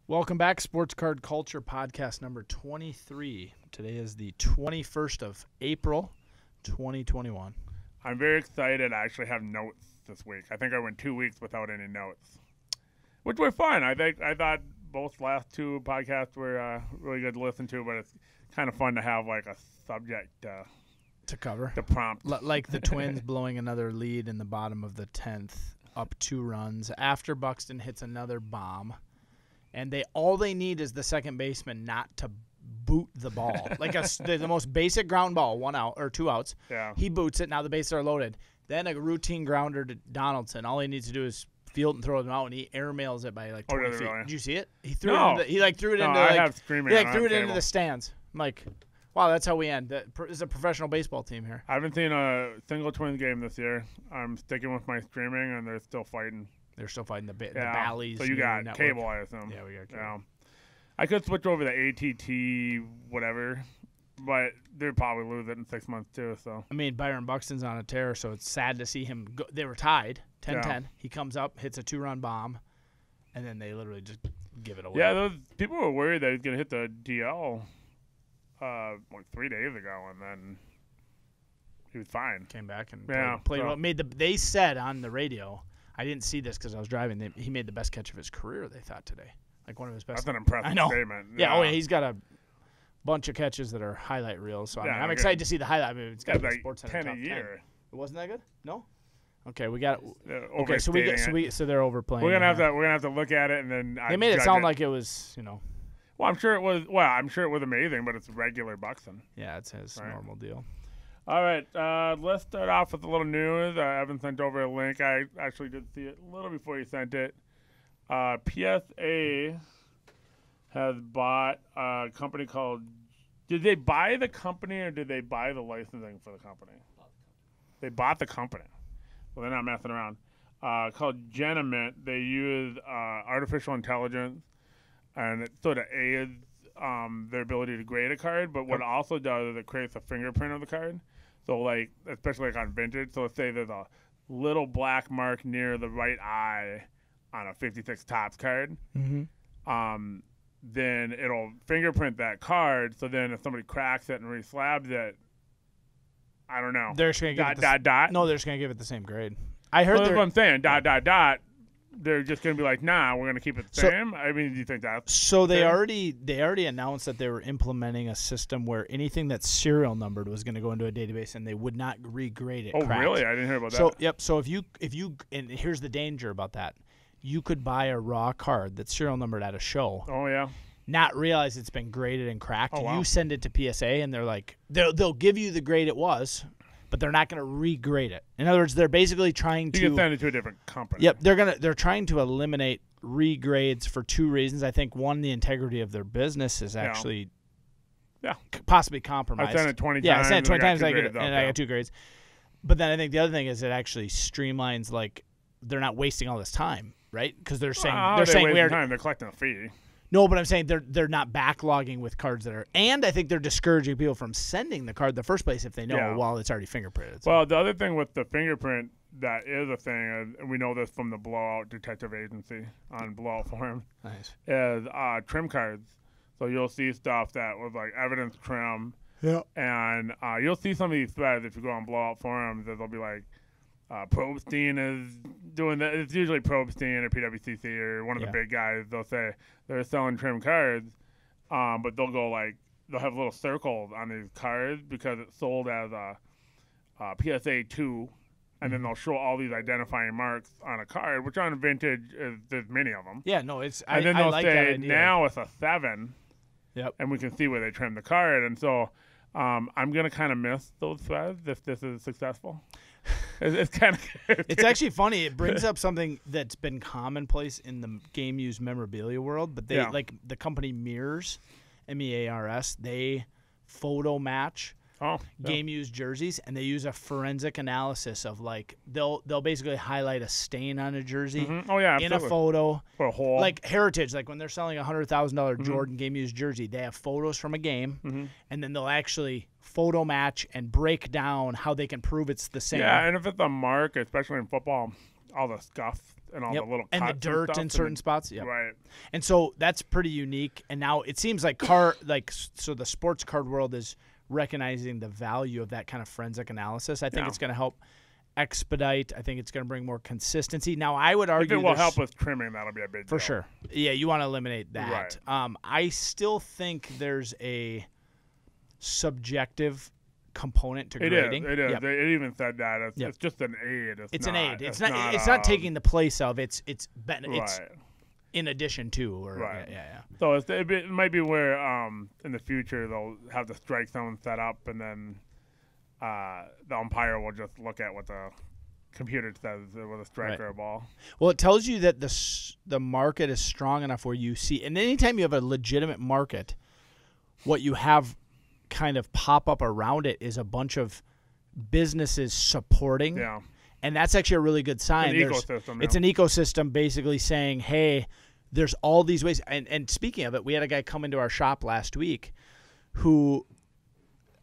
Welcome back, Sports Card Culture Podcast number 23. Today is the 21st of April, 2021. I'm very excited. I actually have notes this week. I think I went 2 weeks without any notes, which were fun. I thought both last two podcasts were really good to listen to, but it's kind of fun to have like a subject to cover. To prompt. Like the Twins blowing another lead in the bottom of the 10th, up 2 runs, after Buxton hits another bomb. And all they need is the second baseman not to boot the ball. Like the most basic ground ball, 1 out or 2 outs. Yeah. He boots it. Now the bases are loaded. Then a routine grounder to Donaldson. All he needs to do is field and throw them out, and he airmails it by like 20 feet. Really? Did you see it? He threw it. He threw it into. I have screaming. He threw it into the stands. I'm like, wow, that's how we end. It's a professional baseball team here. I haven't seen a single Twins game this year. I'm sticking with my streaming, and they're still fighting. They're still fighting the Bally's. So you got network. cable, I assume. Yeah, we got cable. Yeah. I could switch over to ATT, whatever, but they'd probably lose it in 6 months too. So I mean, Byron Buxton's on a tear, so it's sad to see him go. They were tied 10-10. Yeah. He comes up, hits a 2-run bomb, and then they literally just give it away. Yeah, those people were worried that he was going to hit the DL like 3 days ago, and then he was fine. Came back and played well. They said on the radio. I didn't see this because I was driving. He made the best catch of his career, they thought, today. Like one of his best. That's an impressive statement. Yeah, he's got a bunch of catches that are highlight reels. So I'm excited to see the highlight. I mean, it's got to be like Sports Center 10 top a year. 10. It wasn't that good? No? Okay, we got okay, so they're overplaying. We're gonna have to look at it and then they made it sound like it was, Well, I'm sure it was. Well, I'm sure it was amazing, but it's regular Buxton. Yeah, it's his normal deal. All right, let's start off with a little news. Evan sent over a link. I actually did see it a little before you sent it. PSA has bought a company called... Did they buy the company or did they buy the licensing for the company? They bought the company. Well, they're not messing around. Called Genamint. They use artificial intelligence, and it sort of aids their ability to grade a card, but what it also does is it creates a fingerprint of the card. So, like, especially like on vintage, so let's say there's a little black mark near the right eye on a 56 Topps card, then it'll fingerprint that card, so then if somebody cracks it and reslabs it, I don't know. They're just going to give dot. No, they're just going to give it the same grade. I heard that's what I'm saying, dot. They're just going to be like, nah, we're going to keep it the same. I mean, do you think that's so? They already announced that they were implementing a system where anything that's serial numbered was going to go into a database, and they would not regrade it. Oh, really? I didn't hear about that. So, yep. So if you and here's the danger about that, you could buy a raw card that's serial numbered at a show. Oh yeah. Not realize it's been graded and cracked. Oh, wow. You send it to PSA, and they're like, they'll give you the grade it was. But they're not going to regrade it. In other words, they're basically trying to... You can send it to a different company. Yep, they're trying to eliminate regrades for 2 reasons. I think, one, the integrity of their business is actually possibly compromised. I sent it 20 times. Yeah, I sent it 20 times, and I got 2 grades. But then I think the other thing is it actually streamlines, like, they're not wasting all this time, right? Because they're saying... They're collecting a fee. No, but I'm saying they're not backlogging with cards that are, and I think they're discouraging people from sending the card in the first place if they know while it's already fingerprinted. So. Well, the other thing with the fingerprint that is a thing, and we know this from the Blowout Detective Agency on Blowout Forum, is trim cards. So you'll see stuff that was like evidence trim, and you'll see some of these threads if you go on Blowout Forums. They'll be like, Probstein is doing that. It's usually Probstein or PWCC or one of the big guys. They'll say they're selling trim cards, but they'll have little circles on these cards because it's sold as a PSA 2, and then they'll show all these identifying marks on a card, which on vintage there's many of them. Yeah, no, it's. And then they'll like say now it's a 7. Yep. And we can see where they trimmed the card, and so I'm gonna kind of miss those threads if this is successful. It's kind of. It's actually funny. It brings up something that's been commonplace in the game used memorabilia world, but they like the company Mirrors, MEARS. They photo match game used jerseys, and they use a forensic analysis of like they'll basically highlight a stain on a jersey. Oh yeah, in a photo, or a hole. Like Heritage, like when they're selling a $100,000 Jordan game used jersey, they have photos from a game, and then they'll actually photo match and break down how they can prove it's the same. Yeah, and if it's a mark, especially in football, all the scuff and all the little cuts and the dirt in certain spots. Yeah, right. And so that's pretty unique. And now it seems like so the sports card world is recognizing the value of that kind of forensic analysis. I think it's going to help expedite. I think it's going to bring more consistency. Now, I would argue if it will help with trimming, that'll be a big deal. For sure. Yeah, you want to eliminate that. Right. I still think there's a subjective component to grading. It is. It even said that it's just an aid. It's an aid. It's not taking the place of. It's right. in addition to. Or, right. Yeah. So it might be where in the future they'll have the strike zone set up, and then the umpire will just look at what the computer says with a strike or a ball. Well, it tells you that the market is strong enough where you see, and anytime you have a legitimate market, what you have kind of pop up around it is a bunch of businesses supporting. Yeah. And that's actually a really good sign. It's an ecosystem basically saying, hey, there's all these ways. And speaking of it, we had a guy come into our shop last week who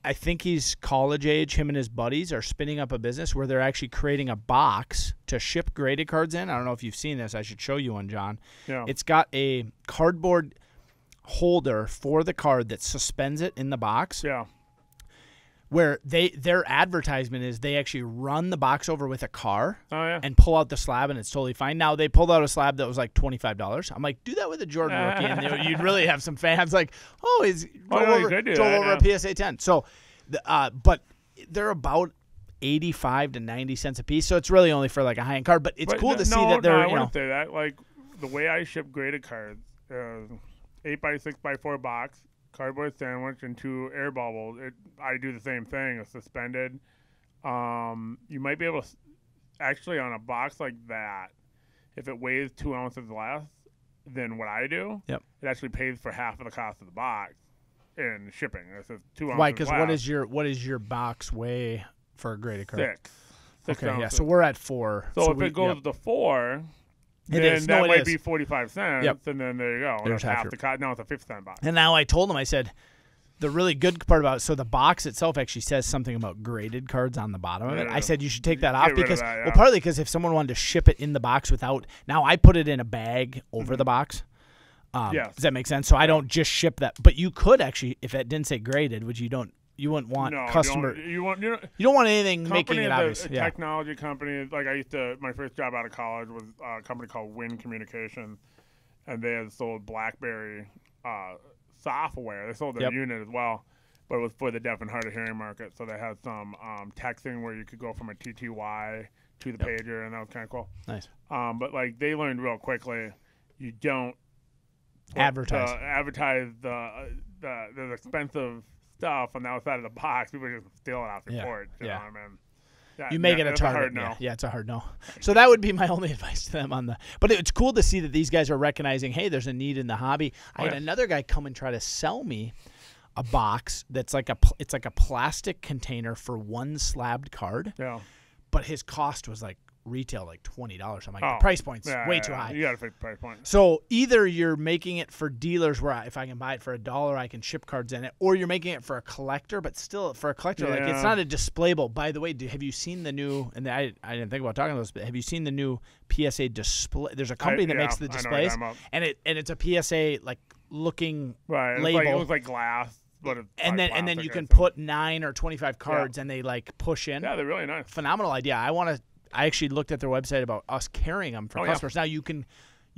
I think he's college age. Him and his buddies are spinning up a business where they're actually creating a box to ship graded cards in. I don't know if you've seen this. I should show you one, John. Yeah. It's got a cardboard holder for the card that suspends it in the box. Yeah. Where their advertisement is they actually run the box over with a car and pull out the slab, and it's totally fine. Now, they pulled out a slab that was like $25. I'm like, do that with a Jordan rookie, and you'd really have some fans like, he's drove over a PSA 10. So, but they're about 85 to 90 cents a piece, so it's really only for like a high-end card. But it's cool to see that they're. I wouldn't say that. Like the way I ship graded cards, 8x6x4 box. Cardboard sandwich and 2 air bubbles. I do the same thing. It's suspended. You might be able to actually on a box like that, if it weighs 2 ounces less than what I do, it actually pays for half of the cost of the box in shipping. It's 2 ounces. Why? Because what is your box weigh for a graded card? 6 okay, ounces. yeah. So we're at 4. So if it goes to 4. Then that might be 45 cents, and then there you go. There's half the cost. Now it's a 50-cent box. And now I told him, I said, the really good part about it, so the box itself actually says something about graded cards on the bottom of it. I said you should take that off because, partly because if someone wanted to ship it in the box without, now I put it in a bag over the box. Does that make sense? So I don't just ship that, but you could actually, if it didn't say graded, which you wouldn't want customer. You don't want anything making it obvious. A technology company, like my first job out of college was a company called Win Communications, and they had sold BlackBerry software. They sold their unit as well, but it was for the deaf and hard of hearing market. So they had some texting where you could go from a TTY to the pager, and that was kind of cool. Nice. But like they learned real quickly, you don't advertise the expensive stuff on the outside of the box. People just steal it off your porch. You know what I mean? You make it a target. It's a hard no. So that would be my only advice to them on the. But it's cool to see that these guys are recognizing, hey, there's a need in the hobby. I had another guy come and try to sell me a box that's like it's like a plastic container for one slabbed card. Yeah. But his cost was like retail like $20. I'm like, the price point's way too high. You got to fix the price point. So either you're making it for dealers where if I can buy it for $1, I can ship cards in it, or you're making it for a collector, but still for a collector, like it's not a displayable. By the way, have you seen the new, and I didn't think about talking about this, but have you seen the new PSA display? There's a company that makes the displays, and it's a PSA like looking label. It looks like glass. And then you can put 9 or 25 cards and they like push in. Yeah, they're really nice. Phenomenal idea. I actually looked at their website about us carrying them for customers. Now you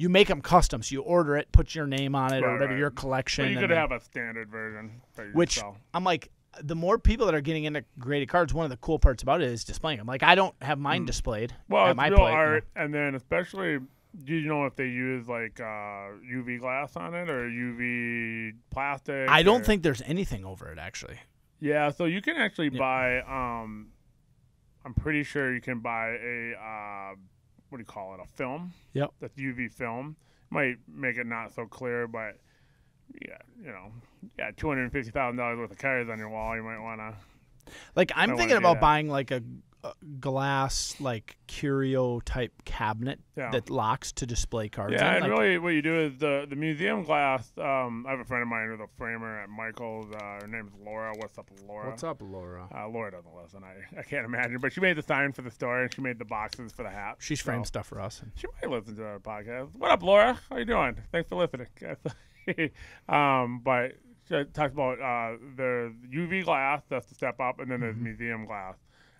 make them custom, so you order it, put your name on it or whatever, your collection. Well, you could have a standard version that you sell. I'm like, the more people that are getting into graded cards, one of the cool parts about it is displaying them. Like I don't have mine displayed. Well, at it's my real plate, art, and then especially, do you know if they use like UV glass on it or UV plastic? I don't think there's anything over it actually. Yeah, so you can actually buy. I'm pretty sure you can buy a what do you call it? A film. Yep. That's UV film. Might make it not so clear, but $250,000 worth of cards on your wall. You might want to. Like I'm thinking about buying like a glass like curio type cabinet that locks to display cards. Yeah, and really what you do is the museum glass. I have a friend of mine who's a framer at Michael's. Her name's Laura. What's up, Laura? What's up, Laura? Laura doesn't listen. I can't imagine, but she made the sign for the store and she made the boxes for the hats. She's framed stuff for us. She might listen to our podcast. What up, Laura? How you doing? Thanks for listening. But she talks about the UV glass. That's the step up, and then there's museum glass.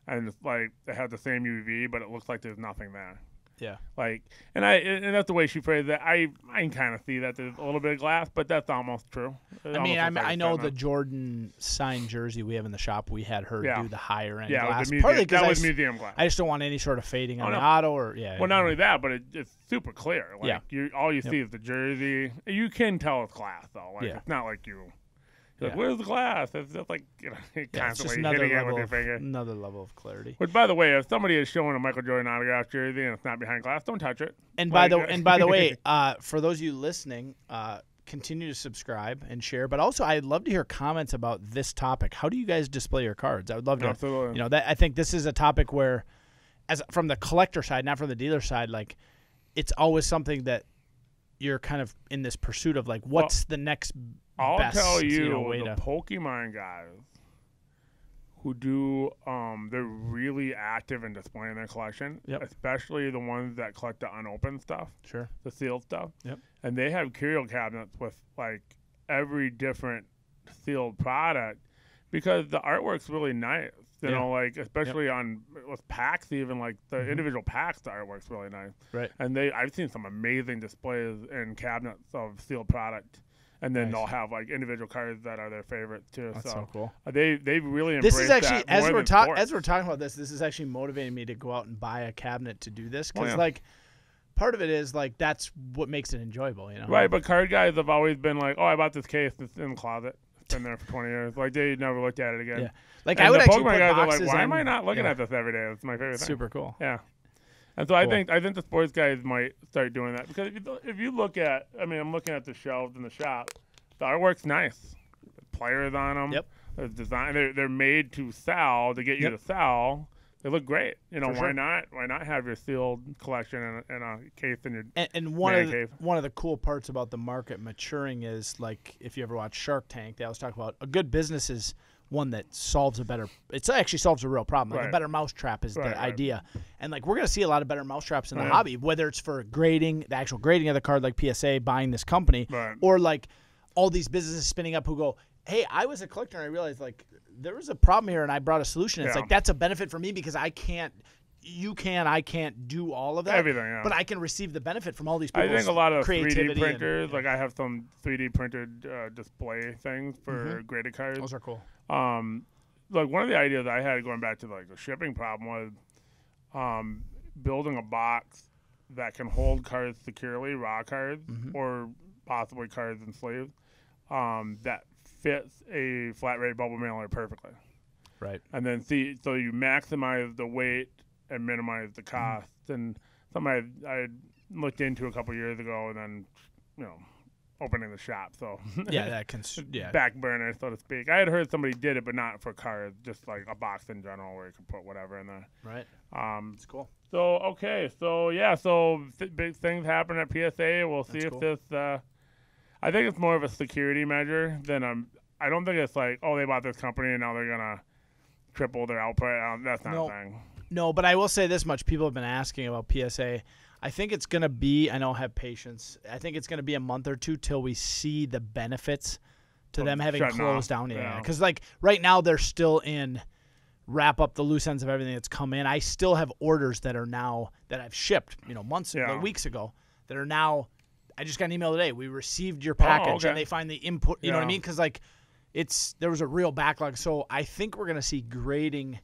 And it's like it has the same UV, but it looks like there's nothing there. Yeah. Like, and that's the way she phrased it. I can kind of see that there's a little bit of glass, but that's almost true. I know the Jordan signed jersey we have in the shop. We had her do the higher end glass. Partly because that was museum glass. I just don't want any sort of fading on the auto or Well, not only that, but it's super clear. Like all you see is the jersey. You can tell it's glass though. Like it's not like you. Like, where's the glass? It's just like, constantly hitting it with your finger. Another level of clarity. Which, by the way, if somebody is showing a Michael Jordan autograph jersey and it's not behind glass, don't touch it. And by the way, for those of you listening, continue to subscribe and share. But also, I'd love to hear comments about this topic. How do you guys display your cards? I would love to. Absolutely. I think this is a topic where, as from the collector side, not from the dealer side, like it's always something that you're kind of in this pursuit of, like, what's the next. I'll tell you, the Pokemon guys who do, they're really active in displaying their collection, especially the ones that collect the unopened stuff, the sealed stuff. And they have curio cabinets with, like, every different sealed product because the artwork's really nice. You know, like, especially with packs, even, like, the individual packs, the artwork's really nice. Right. And I've seen some amazing displays in cabinets of sealed product. And then they'll have like individual cards that are their favorites too. That's so cool. They've really embraced this is actually that as we're talking about this is actually motivating me to go out and buy a cabinet to do this because like part of it is like that's what makes it enjoyable, you know. Right, but card guys have always been like, oh, I bought this case. It's in the closet. It's been there for 20 years. Like they never looked at it again. Yeah, like and I would the actually Pokemon put guys boxes are like, why am I not looking at this every day? It's my favorite thing. Super cool. Yeah. And so I think the sports guys might start doing that because if you look at, I mean, I'm looking at the shelves in the shop. The artwork's nice. There's players on them. Yep. There's design. They're made to sell to get you to sell. They look great. You know, why not? Why not have your sealed collection in a case in your and one of the cool parts about the market maturing is like if you ever watch Shark Tank, they always talk about a good business is one that solves it actually solves a real problem. Like a better mousetrap is the idea. And like we're gonna see a lot of better mousetraps in the hobby, whether it's for grading, the actual grading of the card like PSA buying this company, or like all these businesses spinning up who go, hey, I was a collector and I realized like there was a problem here and I brought a solution. It's like that's a benefit for me because I can't do all of that. Everything, but I can receive the benefit from all these people's I think a lot of creativity 3D printers, like I have some 3D printed display things for graded cards. Those are cool. Like one of the ideas I had going back to like the shipping problem was building a box that can hold cards securely, raw cards, or possibly cards and sleeves, that fits a flat rate bubble mailer perfectly. Right. And then so you maximize the weight and minimize the cost. And something I looked into a couple years ago, and then opening the shop. So back burner, so to speak. I had heard somebody did it, but not for cards, just like a box in general where you can put whatever in there. Right. It's cool. So big things happen at PSA. We'll see if this. I think it's more of a security measure than I don't think it's like, oh, they bought this company and now they're gonna triple their output. That's not a thing. No, but I will say this much: people have been asking about PSA. I think it's going to be, I don't have patience, I think it's going to be a month or two till we see the benefits to them having closed down. Yeah. Because, like, right now they're still in wrap up the loose ends of everything that's come in. I still have orders that are now, that I've shipped, weeks ago, that are now, I just got an email today. We received your package, and they find the input, you know what I mean? Because, like, there was a real backlog. So I think we're going to see grading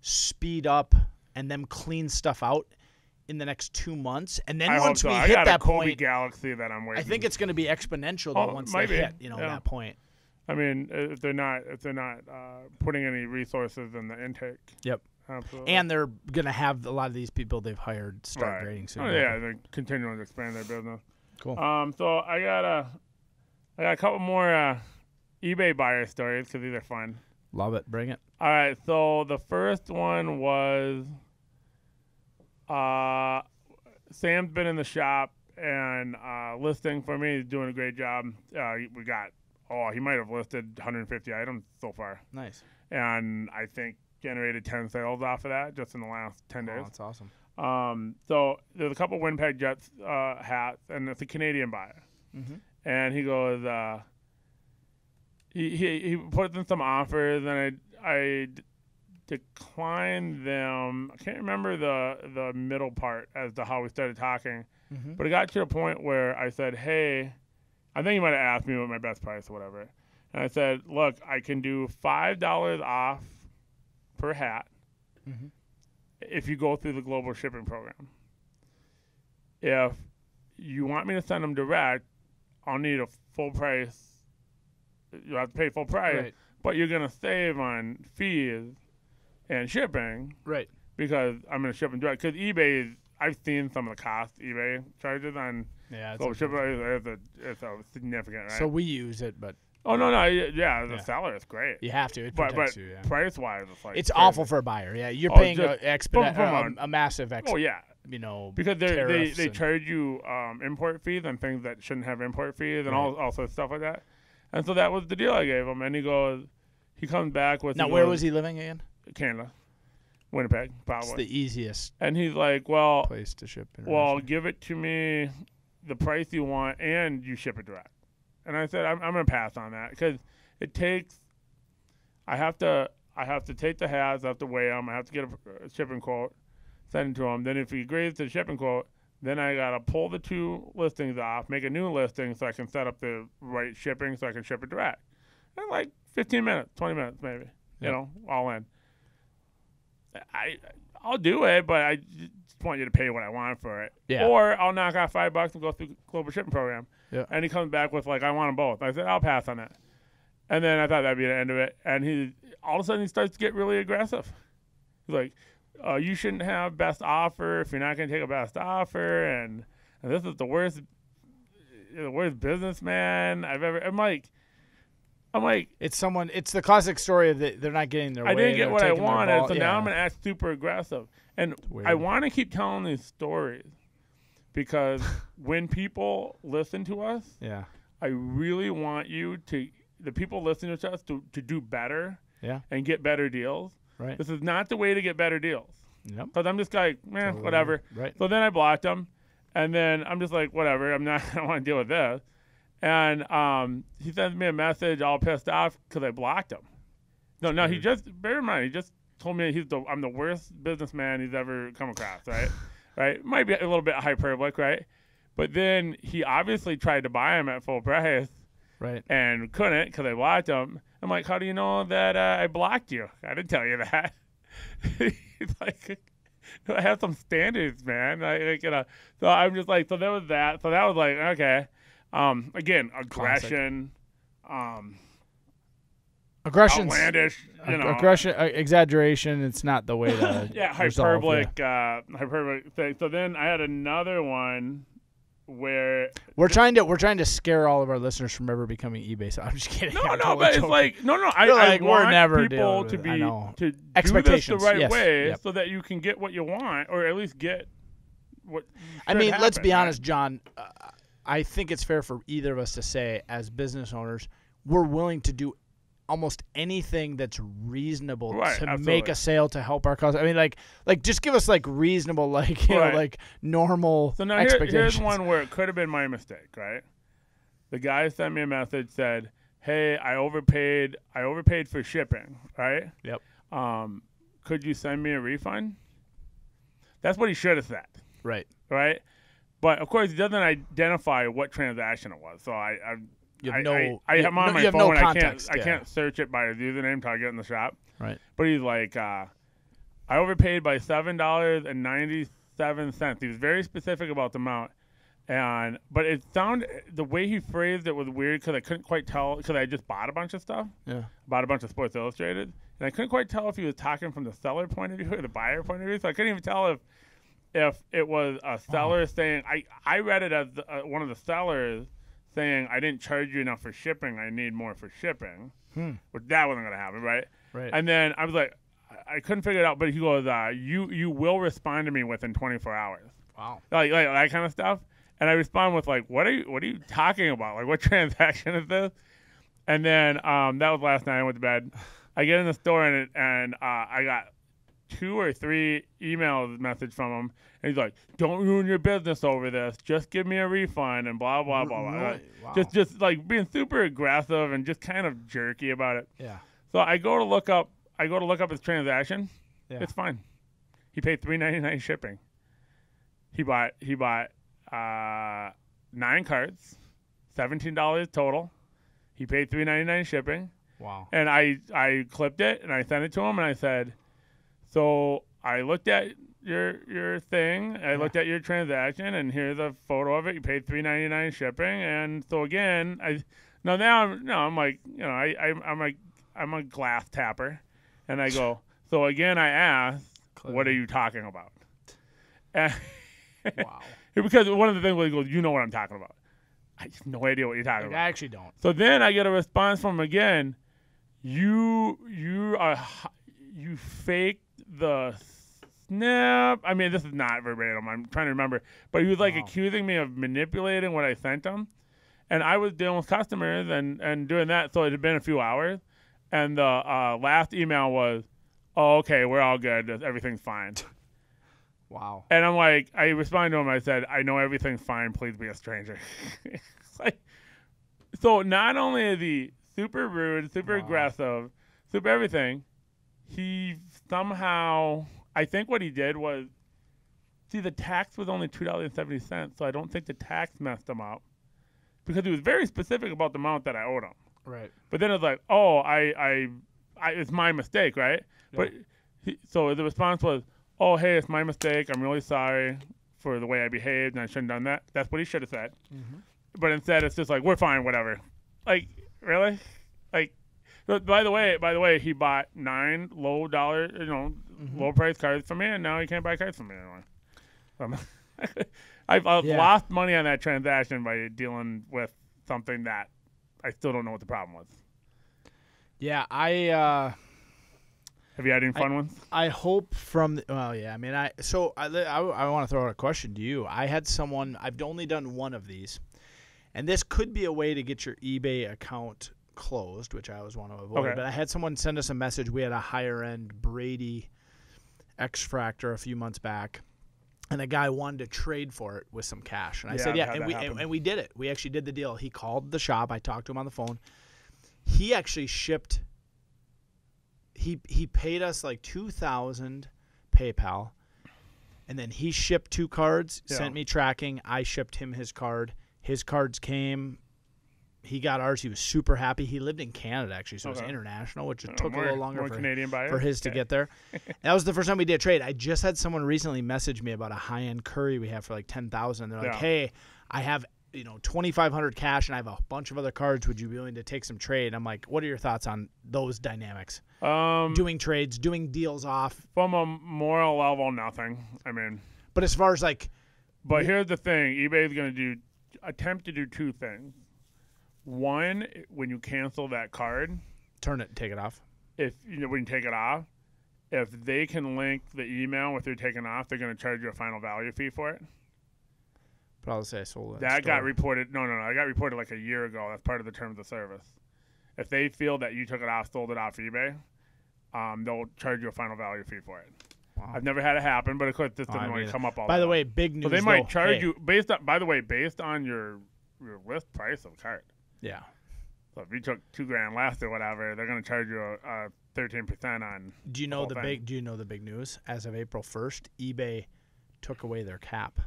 speed up and them clean stuff out in the next 2 months, and then once we hit that point, Galaxy that I'm waiting. I think it's going to be exponential though, once they hit that point. I mean, if they're not putting any resources in the intake. Yep. Absolutely. And they're going to have a lot of these people they've hired start grading soon. Oh yeah, they're continuing to expand their business. Cool. So I got a couple more eBay buyer stories because these are fun. Love it. Bring it. All right, so the first one was Sam's been in the shop and listing for me. He's doing a great job. We got, he might have listed 150 items so far. Nice. And I think generated 10 sales off of that just in the last 10 days. Oh, that's awesome. So there's a couple Winnipeg Jets hats, and it's a Canadian buyer. Mm-hmm. And he goes, he puts in some offers, and I declined them. I can't remember the middle part as to how we started talking, mm-hmm. but it got to a point where I said, hey, I think you might have asked me what my best price or whatever. And I said, look, I can do $5 off per hat mm-hmm. if you go through the global shipping program. If you want me to send them direct, I'll need a full price. You have to pay full price, right. but you're going to save on fees and shipping. Right. Because I'm going to ship them direct. Because eBay, I've seen some of the cost eBay charges on global shipping. It's a significant, right? So we use it, but. Oh, no. The seller is great. You have to. It but protects you, yeah. Price-wise, it's like it's crazy. awful for a buyer. Yeah, you're paying a massive Oh, yeah. Because they charge you import fees and things that shouldn't have import fees and also stuff like that. And so that was the deal I gave him. And he comes back with. Now, where was he living again? Canada, Winnipeg, probably. It's the easiest. And he's like, well, place to ship. Well, give it to me, the price you want, and you ship it direct. And I said, I'm going to pass on that because it takes. I have to take the hats, I have to weigh them, I have to get a shipping quote, send it to him. Then if he agrees to the shipping quote, then I got to pull the two listings off, make a new listing so I can set up the right shipping so I can ship it direct. And like 15 minutes, 20 minutes maybe, all in. I'll do it, but I just want you to pay what I want for it. Yeah. Or I'll knock off $5 and go through the global shipping program. Yeah. And he comes back with, like, I want them both. I said, I'll pass on that. And then I thought that'd be the end of it. And all of a sudden he starts to get really aggressive. He's like, you shouldn't have best offer if you're not going to take a best offer. And this is the worst businessman I've ever. I'm like, it's the classic story of they're not getting their way. I didn't get what I wanted, so now I'm going to act super aggressive. And I want to keep telling these stories because when people listen to us, I really want the people listening to us to do better and get better deals. Right. This is not the way to get better deals. Yep. Because I'm just like, whatever. Right. So then I blocked them, and then I'm just like, whatever. I don't want to deal with this. And he sends me a message all pissed off because I blocked him. No, he just, bear in mind, he just told me I'm the worst businessman he's ever come across, right? Right? Might be a little bit hyperbolic, right? But then he obviously tried to buy him at full price. Right. And couldn't because I blocked him. I'm like, how do you know that I blocked you? I didn't tell you that. He's like, I have some standards, man. So I'm just like, so there was that. So that was like, okay. Again, aggression. Aggression's outlandish. Aggression, exaggeration. It's not the way to hyperbolic thing. So then I had another one. Where we're trying to scare all of our listeners from ever becoming eBay. So I'm just kidding. But it's like I want people to do this the right way so that you can get what you want, or at least get what. Let's be honest, John. I think it's fair for either of us to say, as business owners, we're willing to do almost anything that's reasonable to make a sale to help our customers. Just give us reasonable, normal expectations. Here's one where it could have been my mistake, right? The guy sent me a message, said, "Hey, I overpaid for shipping, right? Yep. Could you send me a refund?" That's what he should have said. Right. Right? But of course he doesn't identify what transaction it was. So I I'm on my phone. I can't search it by his username until I get in the shop. Right. But he's like, I overpaid by $7.97. He was very specific about the amount, but it sounded, the way he phrased it was weird because I couldn't quite tell, because I just bought a bunch of stuff. Yeah. Bought a bunch of Sports Illustrated, and I couldn't quite tell if he was talking from the seller point of view or the buyer point of view. So I couldn't even tell if it was a seller saying, I read it as one of the sellers saying, I didn't charge you enough for shipping, I need more for shipping. But that wasn't going to happen, right? Right. And then I was like, I couldn't figure it out. But he goes, you will respond to me within 24 hours. Wow. Like that kind of stuff. And I respond with like, what are you talking about? Like, what transaction is this? And then that was last night. I went to bed. I get in the store and I got 2 or 3 email message from him, and he's like, "Don't ruin your business over this. Just give me a refund," and blah blah blah blah. Really? Wow. Just like being super aggressive and just kind of jerky about it. Yeah. So I go to look up his transaction. Yeah. It's fine. He paid $3.99 shipping. He bought 9 cards, $17 total. He paid $3.99 shipping. Wow. And I clipped it and I sent it to him and I said, so I looked at your thing, I looked at your transaction, and here's a photo of it. You paid $3.99 shipping, and so again, I'm like, you know, I'm a glass tapper, and I go, so again, I asked, what are you talking about? And wow. Because one of the things was, he goes, you know what I'm talking about. I have no idea what you're talking about. I actually don't. So then I get a response from him again. You faked the snap. I mean, this is not verbatim. I'm trying to remember. But he was like accusing me of manipulating what I sent him. And I was dealing with customers and doing that. So it had been a few hours. And the last email was, oh, okay, we're all good. Everything's fine. Wow. And I'm like, I responded to him. I said, I know everything's fine. Please be a stranger. Like, so not only is he super rude, super aggressive, super everything, he somehow, I think what he did was, see, the tax was only $2.70, so I don't think the tax messed him up because he was very specific about the amount that I owed him. Right. But then it's like, oh, I it's my mistake, right? Yeah. But so the response was, oh, hey, it's my mistake. I'm really sorry for the way I behaved, and I shouldn't have done that. That's what he should have said. Mm-hmm. But instead, it's just like, we're fine, whatever. Like, really? Like, by the way, he bought 9 low dollar, low price cards from me, and now he can't buy cards from me anymore. I've lost money on that transaction by dealing with something that I still don't know what the problem was. Yeah, have you had any fun ones? I hope from I mean, I want to throw out a question to you. I had someone, I've only done one of these, and this could be a way to get your eBay account closed, which I always want to avoid. Okay. But I had someone send us a message. We had a higher end Brady X-Fractor a few months back, and a guy wanted to trade for it with some cash. And I said, yeah, and we did it. We actually did the deal. He called the shop. I talked to him on the phone. He actually shipped. He paid us like $2,000 PayPal, and then he shipped 2 cards, sent me tracking. I shipped him his card. His cards came. He got ours. He was super happy. He lived in Canada, actually, so it was international, which it took a little longer for his to get there. That was the first time we did a trade. I just had someone recently message me about a high-end curry we have for like $10,000. They're like, hey, I have $2,500 cash, and I have a bunch of other cards. Would you be willing to take some trade? I'm like, what are your thoughts on those dynamics? Doing trades, doing deals off. From a moral level, nothing. I mean. But as far as like. But here's the thing. eBay is going to attempt to do 2 things. One, when you cancel that card. Take it off. When you take it off, if they can link the email with you taking off, they're going to charge you a final value fee for it. Probably say I sold it. That got reported. No. I got reported like a year ago. That's part of the terms of service. If they feel that you took it off, sold it off eBay, they'll charge you a final value fee for it. Wow. I've never had it happen, but of course this doesn't really come up all the time. By the way, big news. So they might charge you based on your list price of the card. Yeah. So if you took $2,000 less or whatever, they're going to charge you a 13% on. Do you know the big news? As of April 1st, eBay took away their cap.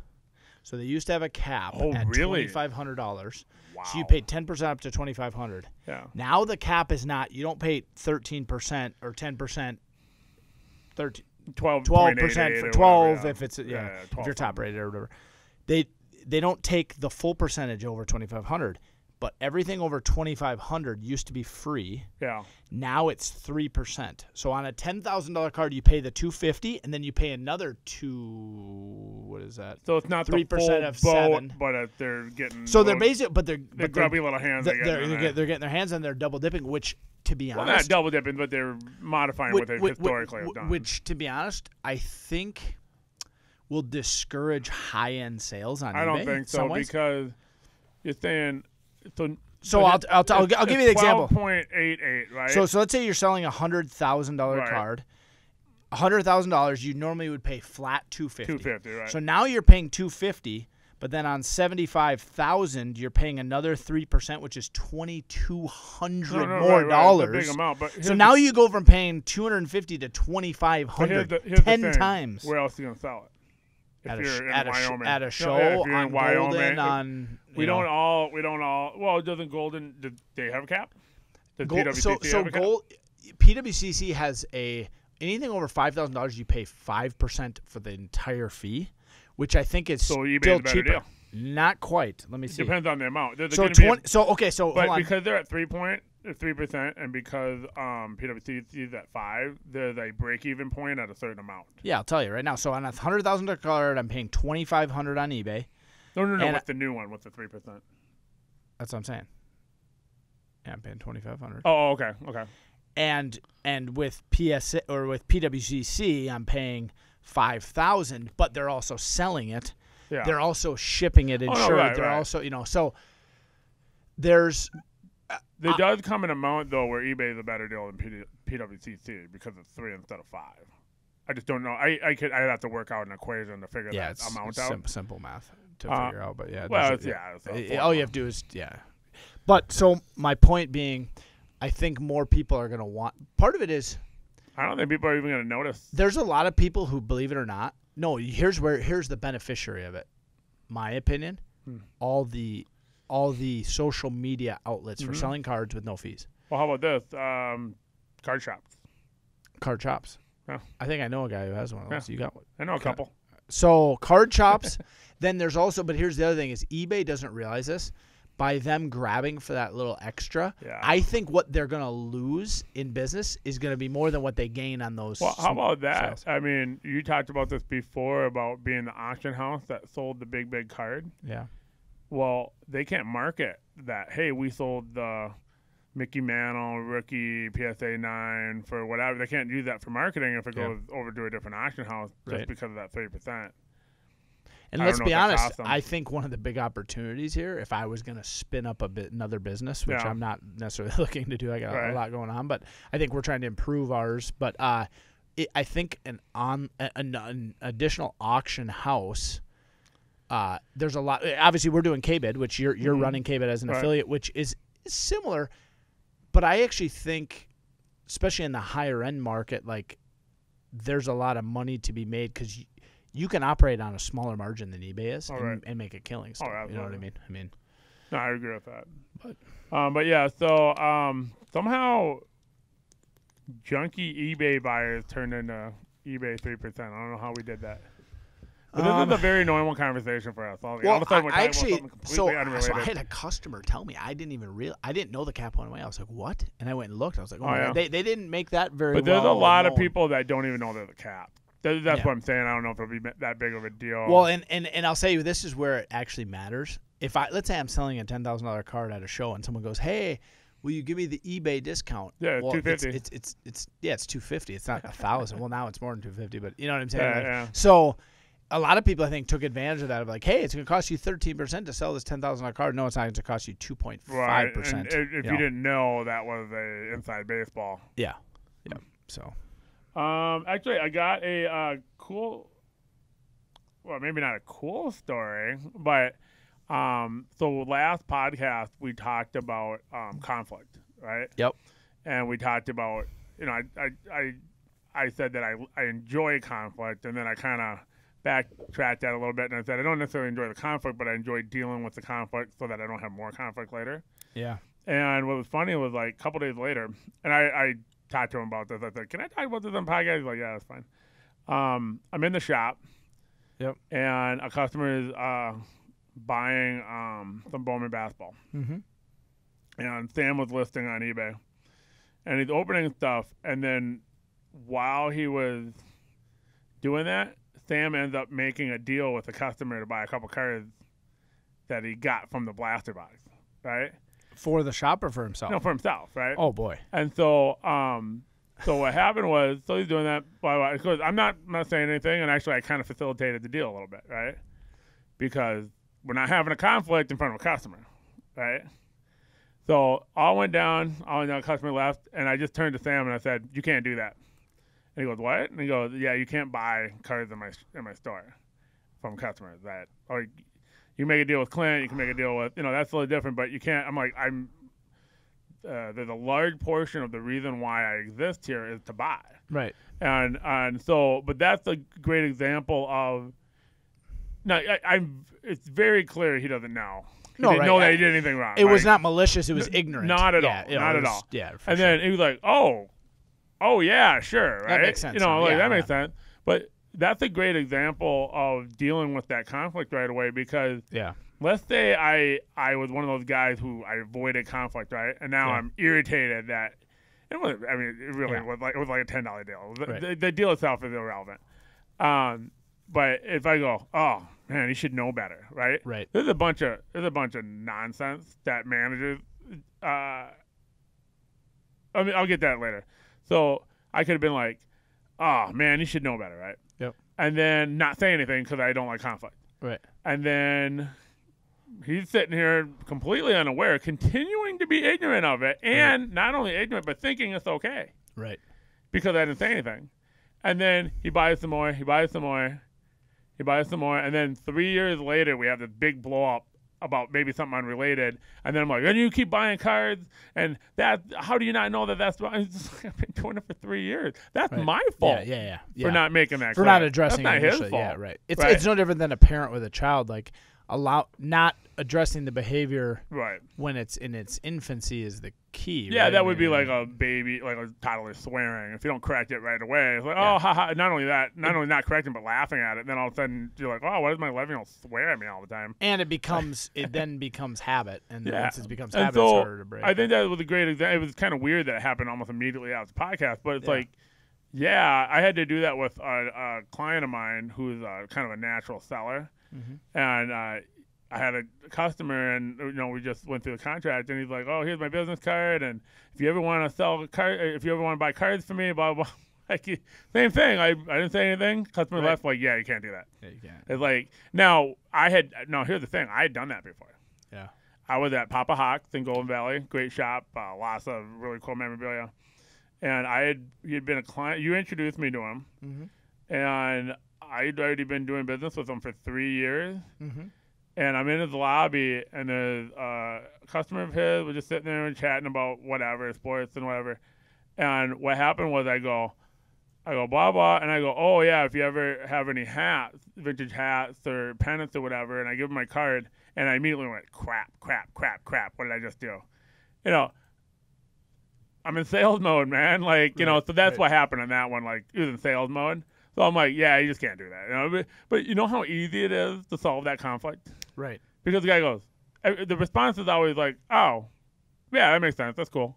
So they used to have a cap at $2,500. Wow. So you paid 10% up to $2,500. Yeah. Now the cap is not. You don't pay 13% or 10%. 12% for 12 if it's if you're top rated or whatever. They don't take the full percentage over $2,500, but everything over 2,500 used to be free. Yeah. Now it's 3%. So on a $10,000 card, you pay the $250, and then you pay another what is that? So it's not 3% of $7. But they're getting. So they're basic, but they're grubby little hands. They're getting their hands on. They're double dipping, which, to be honest, not double dipping, but they're modifying what they historically have done. Which, to be honest, I think will discourage high-end sales on eBay. I don't think so, because you're saying So I'll give you the example. 12.88, right? So let's say you're selling a $100,000 card. $100,000, you normally would pay flat $250. $250, right? So now you're paying $250, but then on $75,000, you're paying another 3%, which is $2,200 more dollars. It's a big amount, but so now you go from paying $250 to $2,500 10 times. Where else are you gonna sell it? If you're in Wyoming, at a show, if you're in Wyoming, Golden, we don't all. Well, doesn't Golden? Did they have a cap? Does PWCC have a cap? PWCC has anything over $5,000, you pay 5% for the entire fee, which I think is still cheaper. Deal. Not quite. Let me see. It depends on the amount. So but because they're at 3%, and because PWCC is at 5%, there's a break-even point at a certain amount. Yeah, I'll tell you right now. So on a $100,000 card, I'm paying $2,500 on eBay. No. What's the new one? What's the 3%? That's what I'm saying. Yeah, I'm paying $2,500. Oh, okay. And with PSA or with PWCC, I'm paying $5,000, but they're also selling it. Yeah. They're also shipping it insured. They're also, so there's. There does come an amount though where eBay is a better deal than PWCC because it's 3 instead of 5. I just don't know. I'd have to work out an equation to figure that amount out. Simple math to figure out, but yeah. All you have to do is But so my point being, I think more people are going to want. Part of it is, I don't think people are even going to notice. There's a lot of people who, believe it or not, no. Here's the beneficiary of it. My opinion, all the social media outlets for selling cards with no fees. Well, how about this? Card shops. Card shops. Yeah. I think I know a guy who has one of those. You got one. I know a couple. So card shops. Then there's also, but here's the other thing: is eBay doesn't realize this. By them grabbing for that little extra, I think what they're going to lose in business is going to be more than what they gain on those. Well, how about that? Sales. I mean, you talked about this before about being the auction house that sold the big card. Yeah. Well, they can't market that. Hey, we sold the Mickey Mantle rookie PSA 9 for whatever. They can't use that for marketing if it goes over to a different auction house just because of that 30%. And let's be honest, I think one of the big opportunities here, if I was going to spin up another business, which I'm not necessarily looking to do, I got a lot going on, but I think we're trying to improve ours. But I think an additional auction house, there's a lot. Obviously, we're doing KBID, which you're running KBID as an affiliate, which is similar. But I actually think, especially in the higher end market, like there's a lot of money to be made because you can operate on a smaller margin than eBay is and make a killing. Still, you know what I mean? No, I agree with that. But yeah, so somehow junky eBay buyers turned into eBay 3%. I don't know how we did that. But this is a very normal conversation for us. All of a sudden we're talking about something completely unrelated. So I had a customer tell me I didn't know the cap went away. I was like, what? And I went and looked. I was like, oh they didn't make that very well. But there's a lot of people that don't even know they're the cap. That's what I'm saying. I don't know if it'll be that big of a deal. Well, and I'll say this is where it actually matters. Let's say I'm selling a $10,000 card at a show and someone goes, hey, will you give me the eBay discount? Yeah, well, $250. It's $250. It's not $1,000. Well, now it's more than $250, but you know what I'm saying? Yeah. So a lot of people, I think, took advantage of that. Of like, hey, it's going to cost you 13% to sell this $10,000 card. No, it's not going to cost you 2.5%. Right. And if you didn't know, that was a inside baseball. Yeah. So. Actually, I got a cool, well, maybe not a cool story, but so last podcast we talked about conflict, right? Yep. And we talked about, I said that I enjoy conflict, and then I kind of backtracked that a little bit, and I said I don't necessarily enjoy the conflict, but I enjoy dealing with the conflict so that I don't have more conflict later. Yeah. And what was funny was like a couple days later, and I talked to him about this. I said, "Can I talk about this on podcast?" He's like, "Yeah, that's fine." I'm in the shop. Yep. And a customer is buying some Bowman basketball. Mm-hmm. and Sam was listing on eBay, and he's opening stuff, and then while he was doing that, Sam ends up making a deal with a customer to buy a couple cards that he got from the blaster box, right? For the shop or for himself? No, for himself, right? Oh boy! And so, so what happened was, so he's doing that. Because I'm not saying anything, and actually, I kind of facilitated the deal a little bit, right? Because we're not having a conflict in front of a customer, right? So all went down. Customer left, and I just turned to Sam and I said, "You can't do that." And he goes, "What?" And he goes, "Yeah, you can't buy cards in my store from customers. That or you make a deal with Clint, you can make a deal with that's a little different, but you can't." I'm like, there's a large portion of the reason why I exist here is to buy, right? And so, but that's a great example of. No, it's very clear he doesn't know. He didn't know that he did anything wrong. It was not malicious. It was ignorant. Not at all. Not at all. Yeah. And then he was like, "Oh, yeah, sure, right." That makes sense. That makes sense. But that's a great example of dealing with that conflict right away because let's say I was one of those guys who I avoided conflict, right? And now I'm irritated that it was. I mean, it really was like a $10 deal. The deal itself is irrelevant. But if I go, "Oh man, he should know better," right? Right. There's a bunch of nonsense that managers. I mean, I'll get that later. So I could have been like, "Oh man, he should know better," right? Yep. And then not say anything because I don't like conflict. Right. And then he's sitting here completely unaware, continuing to be ignorant of it, and not only ignorant but thinking it's okay. Right. Because I didn't say anything. And then he buys some more. He buys some more. And then 3 years later, we have this big blow up about maybe something unrelated. And then I'm like, and you keep buying cards, and how do you not know that that's wrong? I've been doing it for 3 years. That's my fault. For not making that. For not addressing it. That's not his fault. Yeah, right. It's no different than a parent with a child. Like not addressing the behavior when it's in its infancy is the key. Yeah, right? that would be like a baby, like a toddler swearing. If you don't correct it right away, it's like, oh, haha. Not only that, not only not correcting, but laughing at it. Then all of a sudden you're like, oh, why does my 11-year-old swear at me all the time? And it then becomes habit, and once it becomes habit, it's harder to break. I think that was a great example. It was kind of weird that it happened almost immediately after the podcast, but it's like, I had to do that with a client of mine who's kind of a natural seller, and I had a customer, and we just went through the contract, and he's like, "Oh, here's my business card, and if you ever want to sell a card, if you ever want to buy cards for me, blah blah." Like, same thing. I didn't say anything. Customer left. Like, yeah, you can't do that. Yeah, you can't. It's like here's the thing. I had done that before. Yeah. I was at Papa Hawk's in Golden Valley. Great shop. Lots of really cool memorabilia. And he'd been a client. You introduced me to him, and I'd already been doing business with him for 3 years. And I'm in his lobby, and there's a customer of his was just sitting there and chatting about whatever, sports and whatever. And what happened was I go, blah, blah, and I go, oh, yeah, if you ever have any hats, vintage hats or pennants or whatever, and I give him my card, and I immediately went, crap. What did I just do? I'm in sales mode, man. Like, so that's what happened on that one. Like, he was in sales mode. So I'm like, yeah, you just can't do that. But you know how easy it is to solve that conflict? Right. Because the guy goes, the response is always like, oh, yeah, that makes sense. That's cool.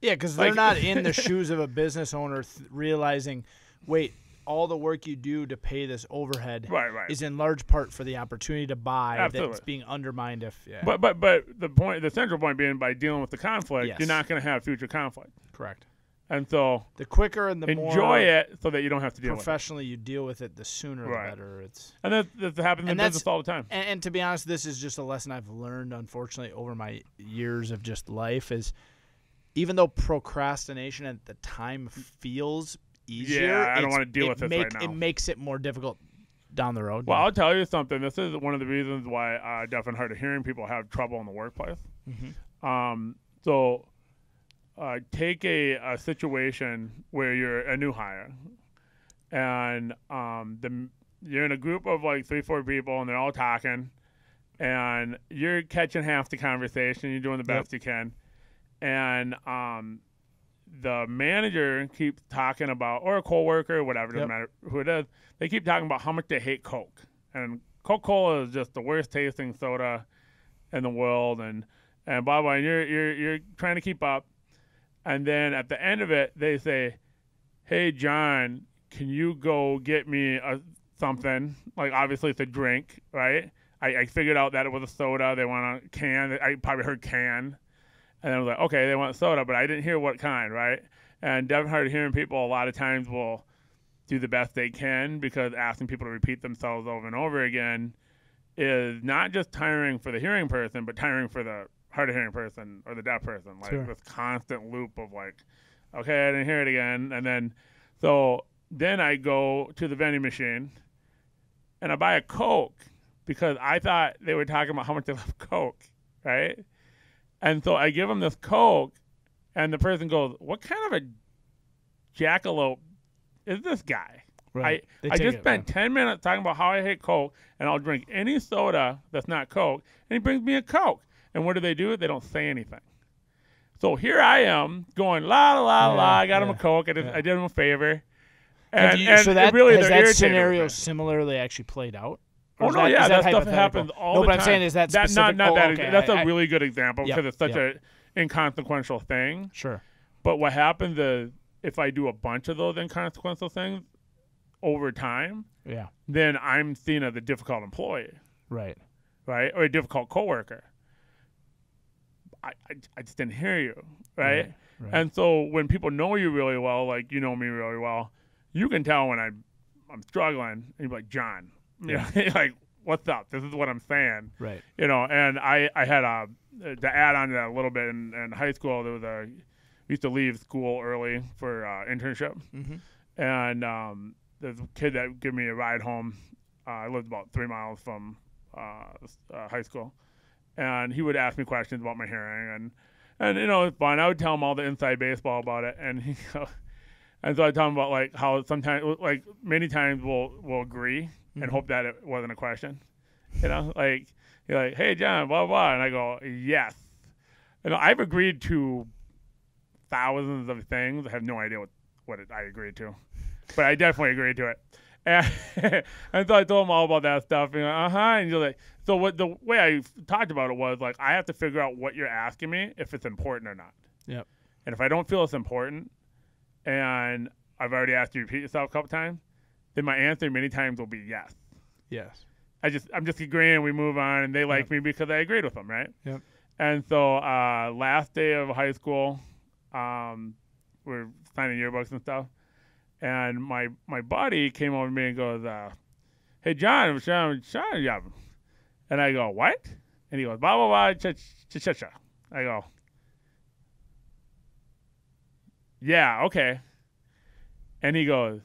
Yeah, because they're not in the shoes of a business owner realizing, wait, all the work you do to pay this overhead is in large part for the opportunity to buy that's being undermined if But the central point being by dealing with the conflict, you're not going to have future conflict. Correct. And so the quicker and the more enjoy it so that you don't have to deal with it. Professionally you deal with it, the sooner the better. And that happens in business all the time. And to be honest, this is just a lesson I've learned, unfortunately, over my years of just life is even though procrastination at the time feels easier, I don't want to deal with it right now. It makes it more difficult down the road. Well, I'll tell you something. This is one of the reasons why deaf and hard of hearing people have trouble in the workplace. So take a situation where you're a new hire, and you're in a group of like 3-4 people, and they're all talking, and you're catching half the conversation. You're doing the best you can, and the manager keeps talking about, or a coworker, whatever, doesn't matter who it is, they keep talking about how much they hate Coke, and Coca-Cola is just the worst tasting soda in the world, and and blah blah. And you're trying to keep up, and then at the end of it, they say, "Hey John, can you go get me something?" Like obviously it's a drink, right? I figured out that it was a soda. They want a can. I probably heard can, and I was like, okay, they want soda, but I didn't hear what kind, right? And definitely hard hearing people a lot of times will do the best they can, because asking people to repeat themselves over and over again is not just tiring for the hearing person, but tiring for the hard of hearing person or the deaf person. Like this constant loop of like, okay, I didn't hear it again. And then, then I go to the vending machine and I buy a Coke, because I thought they were talking about how much they love Coke, right? And so I give them this Coke, and the person goes, "What kind of a jackalope is this guy?" Right. I just spent 10 minutes talking about how I hate Coke, and I'll drink any soda that's not Coke, and he brings me a Coke. And what do? They don't say anything. So here I am going, la, la, la, la. I got him a Coke. I did him a favor. And so that, really, has that scenario similarly actually played out? Oh, no, yeah, that stuff happens all the time. No, but I'm saying is that specific? That's a really good example, because it's such an inconsequential thing. Sure. But what happens is, if I do a bunch of those inconsequential things over time, then I'm seen as a difficult employee. Right. Right? Or a difficult coworker. I just didn't hear you, right? And so when people know you really well, like you know me really well, you can tell when I'm struggling, and you're like, John, like, what's up? This is what I'm saying. Right. And I had to add on to that a little bit in high school, we used to leave school early for internship. Mm-hmm. And there's a kid that gave me a ride home. I lived about 3 miles from high school. And he would ask me questions about my hearing, and it's fun. I would tell him all the inside baseball about it, and and so I tell him about like how sometimes, like many times, we'll agree and hope that it wasn't a question, like you're like, hey John, blah blah, and I go yes, I've agreed to thousands of things. I have no idea what I agreed to, but I definitely agreed to it. And so I told him all about that stuff, and and you're like, so what the way I talked about it was like, I have to figure out what you're asking me, if it's important or not. Yep. And if I don't feel it's important, and I've already asked you to repeat yourself a couple times, then my answer many times will be yes. Yes. I'm just agreeing, we move on, and they like me because I agreed with them, right? Yep. And so last day of high school, we're signing yearbooks and stuff. And my buddy came over to me and goes, hey, John, yeah. And I go, what? And he goes, blah, blah, blah, cha-cha-cha. I go, yeah, okay. And he goes,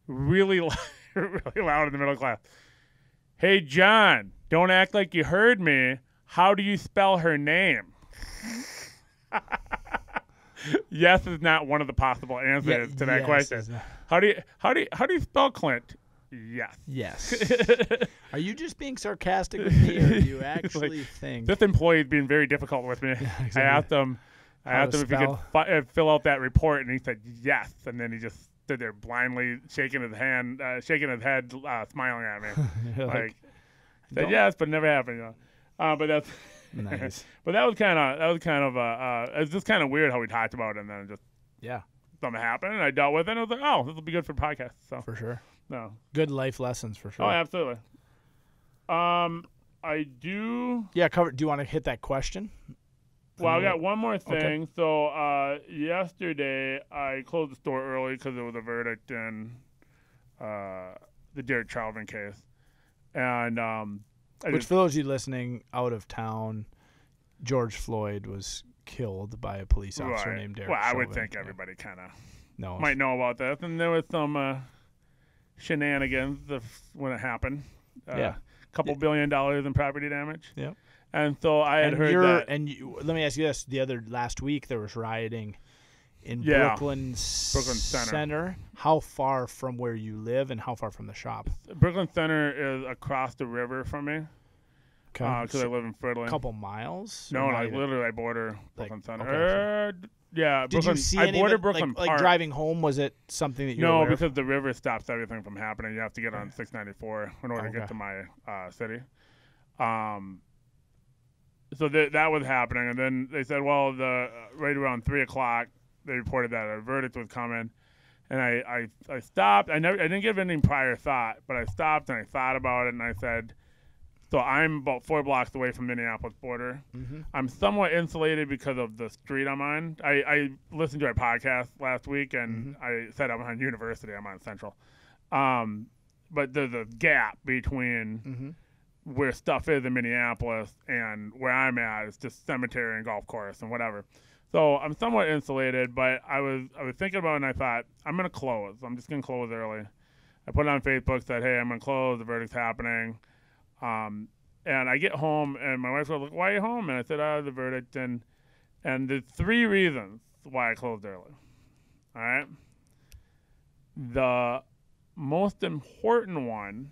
really loud in the middle of class, hey, John, don't act like you heard me. How do you spell her name? Yes is not one of the possible answers to that question. How do you spell Clint? Yes. Yes. Are you just being sarcastic with me, or do you actually think this employee is being very difficult with me? Yeah, exactly. I asked him if he could fill out that report, and he said yes, and then he just stood there blindly shaking his head, smiling at me. Like said yes, but it never happened. But that's. Nice. But that was kind of it's just kind of weird how we talked about it, and then just something happened, and I dealt with it, and I was like, oh, this will be good for the podcast. So for sure. No. Good life lessons for sure. Oh, absolutely. I do. Yeah, do you want to hit that question? Well, I got one more thing. Okay. So yesterday I closed the store early because there was a verdict in the Derek Chauvin case, and which, for those of you listening out of town, George Floyd was killed by a police officer named Derek Chauvin. Well, I would think everybody kind of might know about that. And there was some shenanigans when it happened. Couple $1 billion in property damage. Yeah. And so I had heard that. And let me ask you this. Last week there was rioting in Brooklyn Center. How far from where you live, and how far from the shop? Brooklyn Center is across the river from me. Because I live in Fridley. A couple miles? No, literally I border Brooklyn Center. Okay, yeah, did you see I border Brooklyn Park. Like driving home, was it something that you No, because the river stops everything from happening. You have to get on 694 in order to get to my city. so that was happening, and then they said, well, right around 3 o'clock, they reported that a verdict was coming, and I stopped. I didn't give it any prior thought, but I stopped and I thought about it, and I said, so I'm about 4 blocks away from Minneapolis border. Mm-hmm. I'm somewhat insulated because of the street I'm on. I listened to a podcast last week, and I said I'm on University. I'm on Central. But there's a gap between where stuff is in Minneapolis and where I'm at. It's just cemetery and golf course and whatever. So I'm somewhat insulated, but I was thinking about it, and I thought, I'm going to close. I'm just going to close early. I put it on Facebook, said, hey, I'm going to close. The verdict's happening. And I get home, and my wife was like, why are you home? And I said, the verdict. And there's 3 reasons why I closed early. All right? The most important one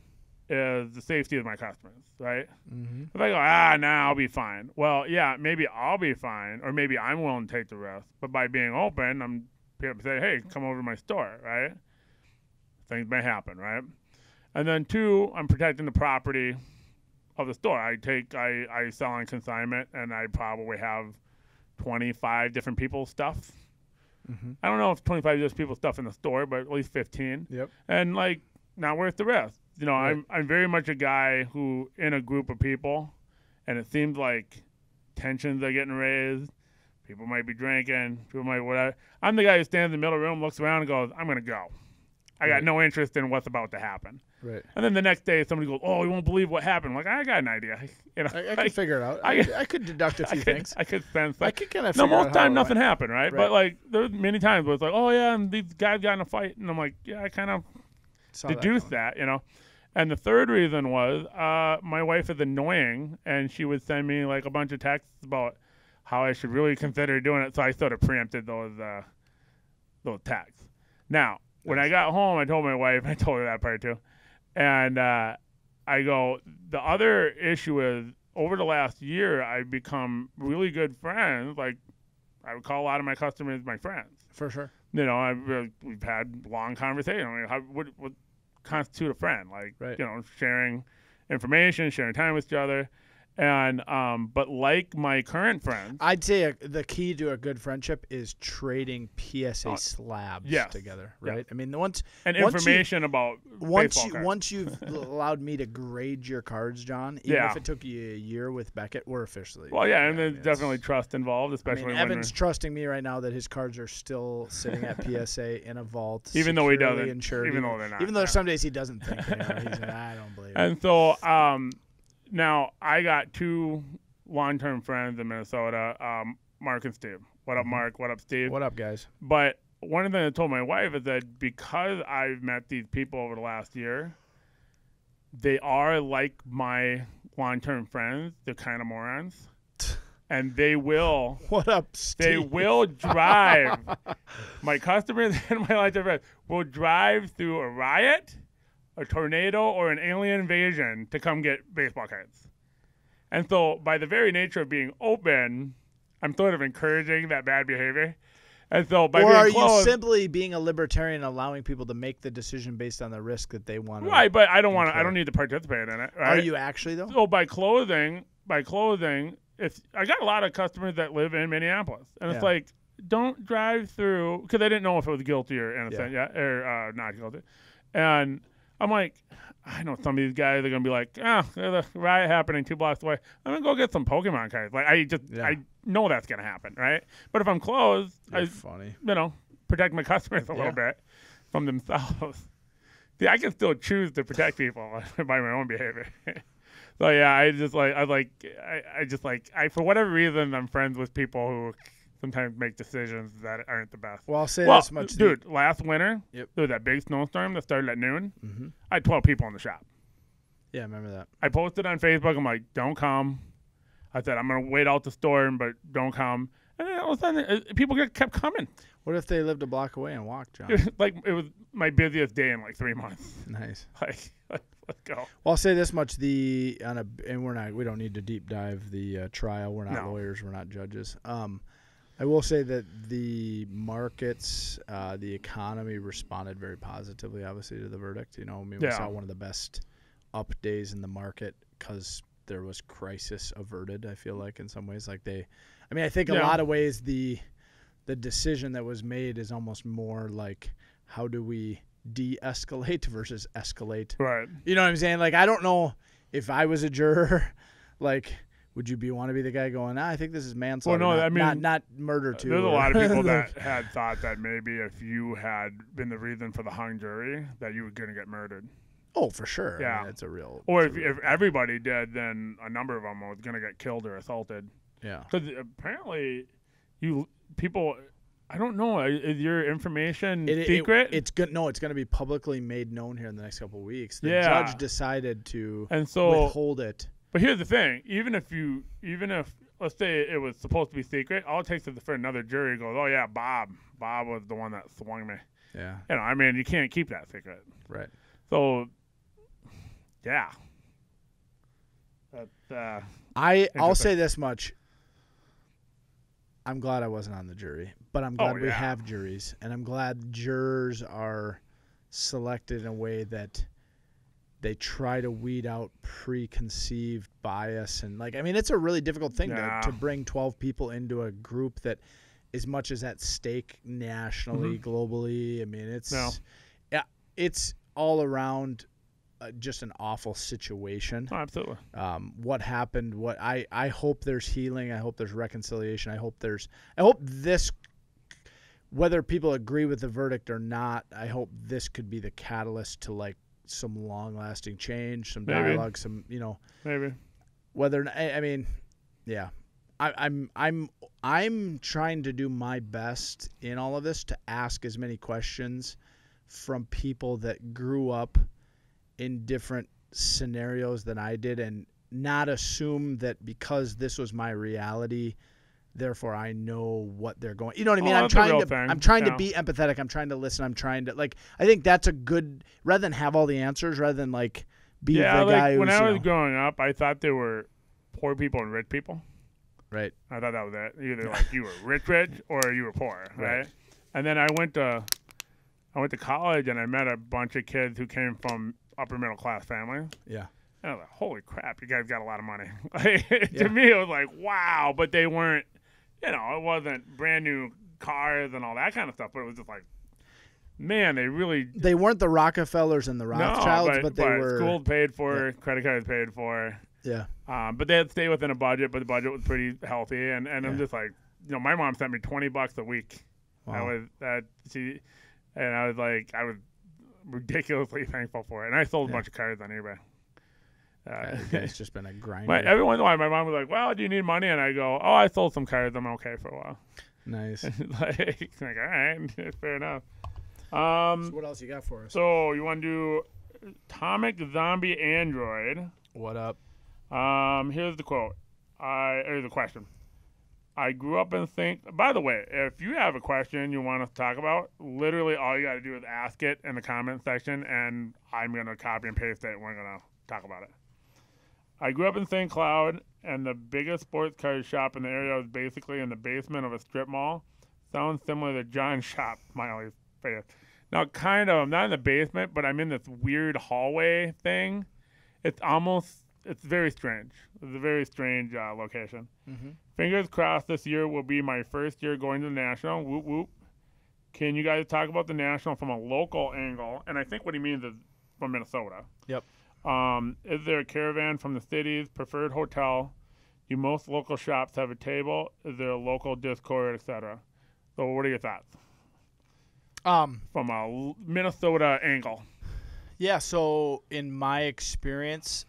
is the safety of my customers, right? Mm-hmm. If I go, I'll be fine. Well, yeah, maybe I'll be fine, or maybe I'm willing to take the risk. But by being open, I'm able to say, hey, come over to my store, right? Things may happen, right? And then 2, I'm protecting the property of the store. I sell on consignment, and I probably have 25 different people's stuff. Mm-hmm. I don't know if 25 different people's stuff in the store, but at least 15. Yep. And not worth the risk. Right. I'm very much a guy who, in a group of people, and it seems like tensions are getting raised. People might be drinking. People might whatever. I'm the guy who stands in the middle of the room, looks around, and goes, I'm going to go. I got no interest in what's about to happen. Right. And then the next day, somebody goes, oh, you won't believe what happened. I'm like, I got an idea. I can figure it out. I could deduct a few things. I could sense. I could kind of figure out. No, most time nothing happened, right? But there's many times where it's like, oh yeah, and these guys got in a fight, and I'm like, yeah, I kind of deduced that, And the third reason was my wife is annoying, and she would send me a bunch of texts about how I should really consider doing it. So I sort of preempted those texts. Now, when I got home, I told my wife, I told her that part too. And I go, the other issue is over the last year, I've become really good friends. I would call a lot of my customers my friends. For sure. We've had long conversations. What constitute a friend? Sharing information, sharing time with each other. And but like my current friends, I'd say the key to a good friendship is trading PSA slabs together, right? Yes. I mean, once you've allowed me to grade your cards, John, even if it took you a year with Beckett, we're officially. Well, yeah, and there's definitely trust involved, especially when Evan's trusting me right now that his cards are still sitting at PSA in a vault, even though he doesn't, insured, even though they're not, even though some days he doesn't think. He's like, I don't believe it. And so, now, I got 2 long-term friends in Minnesota, Mark and Steve. What up, Mark? What up, Steve? What up, guys? But one of the things I told my wife is that because I've met these people over the last year, they are like my long-term friends. They're kind of morons. And they will. What up, Steve? They will drive. My customers and my long-term friends will drive through a riot, a tornado, or an alien invasion to come get baseball cards. And so by the very nature of being open, I'm sort of encouraging that bad behavior. And so by being closed, you simply being a libertarian, allowing people to make the decision based on the risk that they want to? Right, but I don't want to. I don't need to participate in it. Right? Are you actually though? So by closing, if I got a lot of customers that live in Minneapolis, and it's like, don't drive through, because I didn't know if it was guilty or innocent, or not guilty, and I'm like, I know some of these guys are gonna be like, there's a riot happening 2 blocks away. I'm gonna go get some Pokemon cards. I know that's gonna happen, right? But if I'm closed, funny. Protect my customers a little bit from themselves. See, I can still choose to protect people by my own behavior. So yeah, for whatever reason, I'm friends with people who sometimes make decisions that aren't the best. Well, I'll say this much. Dude, last winter, there was that big snowstorm that started at noon. Mm-hmm. I had 12 people in the shop. Yeah, I remember that. I posted on Facebook. I'm like, don't come. I said, I'm going to wait out the storm, but don't come. And then all of a sudden, people kept coming. What if they lived a block away and walked, John? It was my busiest day in 3 months. Nice. Let's go. Well, I'll say this much: we don't need to deep dive the trial. We're not lawyers. We're not judges. I will say that the markets, the economy responded very positively, obviously, to the verdict. We saw one of the best up days in the market because there was crisis averted. I feel like in some ways, like I think a lot of ways the decision that was made is almost more like how do we de-escalate versus escalate. Right. You know what I'm saying? Like, I don't know if I was a juror, like, would you want to be the guy going, I think this is manslaughter, well, no, not murder too. There's a lot of people that had thought that maybe if you had been the reason for the hung jury, that you were going to get murdered. Oh, for sure. Yeah. I mean, it's a real... Or if everybody did, then a number of them was going to get killed or assaulted. Yeah. Because apparently people... I don't know. Is your information secret? It's good. No, it's going to be publicly made known here in the next couple of weeks. The judge decided to withhold it. But here's the thing: even if let's say it was supposed to be secret, all it takes is for another jury goes, "Oh yeah, Bob was the one that swung me." Yeah. I mean, you can't keep that secret. Right. So, yeah. I'll say this much. I'm glad I wasn't on the jury, but I'm glad we have juries, and I'm glad jurors are selected in a way that they try to weed out preconceived bias. And it's a really difficult thing to bring 12 people into a group that as much as at stake nationally, globally. I mean, it's all around just an awful situation. Oh, absolutely. What happened? I hope there's healing. I hope there's reconciliation. I hope this, whether people agree with the verdict or not, I hope this could be the catalyst to some long-lasting change, some dialogue, some maybe. Whether I'm trying to do my best in all of this to ask as many questions from people that grew up in different scenarios than I did, and not assume that because this was my reality, therefore I know what they're going. You know what I mean? I'm trying to be empathetic. I'm trying to listen. I'm trying to I think that's a good, rather than have all the answers, rather than be the guy who's, when I was growing up, I thought there were poor people and rich people. Right. I thought that was it. Either you were rich or you were poor, right? And then I went to college and I met a bunch of kids who came from upper middle class families. Yeah. And I was like, holy crap, you guys got a lot of money. To me, it was like, wow. But they weren't, it wasn't brand new cars and all that kind of stuff. But it was just like, man, they weren't the Rockefellers and the Rothschilds, but they were. School paid for, credit cards paid for. Yeah. But they had to stay within a budget, but the budget was pretty healthy. And I'm just like, my mom sent me $20 a week. Wow. I was ridiculously thankful for it. And I sold a bunch of cars on eBay. It's just been a grind. Every once in a while, my mom was like, well, do you need money? And I go, oh, I sold some cars. I'm okay for a while. Nice. like, all right, fair enough. So what else you got for us? So you want to do Atomic Zombie Android. What up? Here's the quote. Here's the question. I grew up and think. By the way, if you have a question you want us to talk about, literally all you got to do is ask it in the comment section, and I'm going to copy and paste it, and we're going to talk about it. I grew up in St. Cloud, and the biggest sports car shop in the area was basically in the basement of a strip mall. Sounds similar to John's shop, Miley's face. Now, kind of, I'm not in the basement, but I'm in this weird hallway thing. It's very strange. It's a very strange location. Mm-hmm. Fingers crossed this year will be my first year going to the National. Whoop, whoop. Can you guys talk about the National from a local angle? And I think what he means is from Minnesota. Yep. Is there a caravan from the city's preferred hotel? Do most local shops have a table? Is there a local Discord, etc.? So what are your thoughts? From a Minnesota angle. Yeah, so in my experience,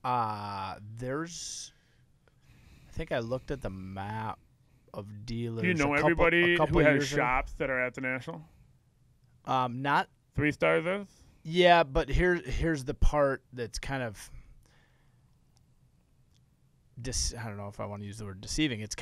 I think I looked at the map of dealers. Do you know everybody who has shops that are at the National? Not 3 stars is? Yeah, but here's the part that's kind of I don't know if I want to use the word deceiving. It's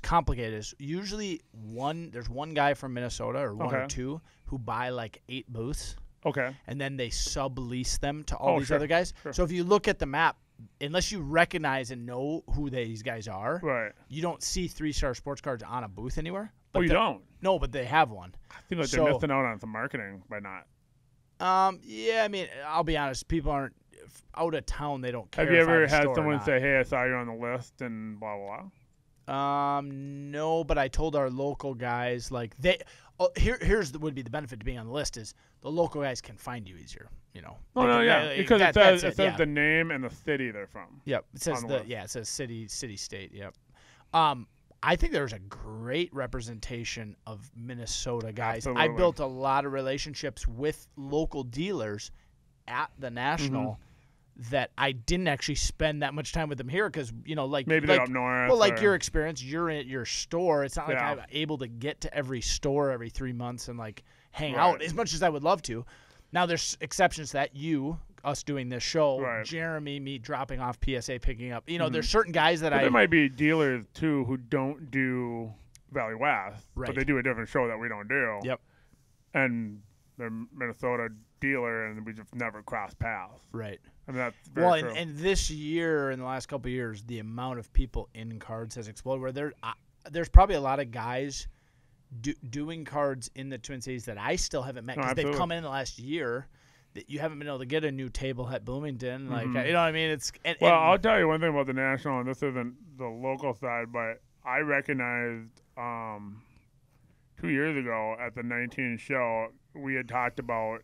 complicated. It's usually there's one guy from Minnesota or one or two who buy 8 booths. Okay. And then they sublease them to all these other guys. Sure. So if you look at the map, unless you recognize and know who these guys are, right, you don't see 3-star sports cards on a booth anywhere. But you don't? No, but they have one. I feel like they're missing out on some marketing by not. Yeah, I mean, I'll be honest. People aren't. out of town, they don't care. Have you ever had someone say, "Hey, I saw you on the list," and blah blah blah? No, but I told our local guys like they. Would be the benefit to being on the list is the local guys can find you easier. Because it says the name and the city they're from. Yep, it says it says city, state. Yep. I think there's a great representation of Minnesota guys. Absolutely. I built a lot of relationships with local dealers at the National that I didn't actually spend that much time with them here because, maybe they're up north. Well, like your experience, you're at your store. It's not like I'm able to get to every store every 3 months and hang out as much as I would love to. Now, there's exceptions to that. Us doing this show, Jeremy, me dropping off PSA, picking up. There's certain guys that there might be dealers, too, who don't do Valley West, but they do a different show that we don't do. Yep. And they're Minnesota dealer, and we just never cross paths. Right. I mean, that's very true. And this year, in the last couple of years, the amount of people in cards has exploded. Where there's probably a lot of guys doing cards in the Twin Cities that I still haven't met because they've come in the last year that you haven't been able to get a new table at Bloomington. You know what I mean? I'll tell you one thing about the National, and this isn't the local side, but I recognized 2 years ago at the 19 show, we had talked about,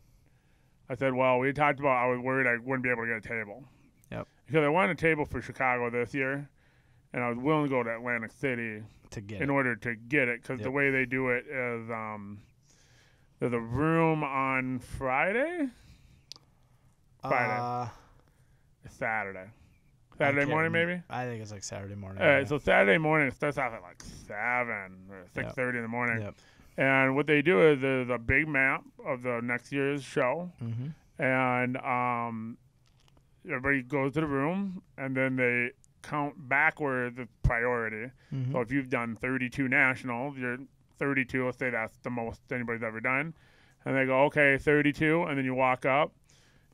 I was worried I wouldn't be able to get a table. Yep. Because I wanted a table for Chicago this year, and I was willing to go to Atlantic City in order to get it, because the way they do it is there's a room on Friday. Saturday morning, maybe? I think it's Saturday morning. All right, so Saturday morning, it starts off at 7 or 6:30 in the morning. Yep. And what they do is there's a big map of the next year's show. And everybody goes to the room, and then they count backwards the priority. So if you've done 32 nationals, you're 32. Let's say that's the most anybody's ever done. And they go, okay, 32, and then you walk up.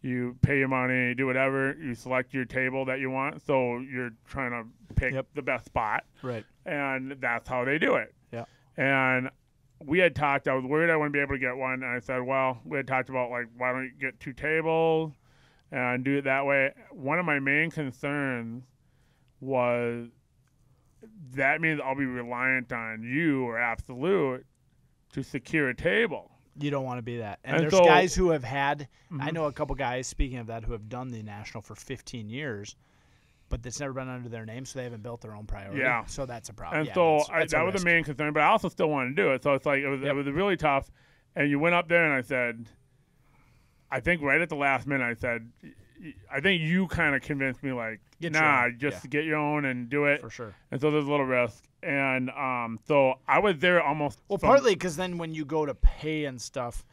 You pay your money, do whatever. You select your table that you want. So you're trying to pick the best spot. Right. And that's how they do it. Yeah. And we had talked, I was worried I wouldn't be able to get one. And I said, well, we had talked about, why don't you get 2 tables and do it that way. One of my main concerns was that means I'll be reliant on you or Absolute to secure a table. You don't want to be that. And there's guys who have had, I know a couple guys, speaking of that, who have done the National for 15 years, but it's never been under their name, so they haven't built their own priority. Yeah. So that's a problem. And that was the main concern, but I also still wanted to do it. So it's it was really tough. And you went up there, and I said, I think right at the last minute, I said, I think you kind of convinced me, get your own and do it. For sure. And so there's a little risk. And so I was there almost. Well, partly because then when you go to pay and stuff,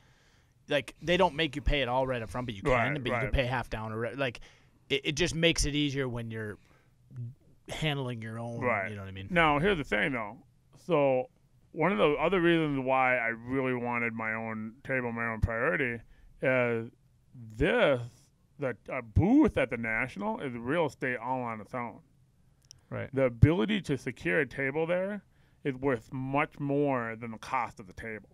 they don't make you pay it all right up front, but you can. You can pay half down. Or it just makes it easier when you're handling your own. Right. You know what I mean? Now, here's the thing, though. So one of the other reasons why I really wanted my own table, my own priority, is a booth at the National is real estate all on its own. Right. The ability to secure a table there is worth much more than the cost of the table.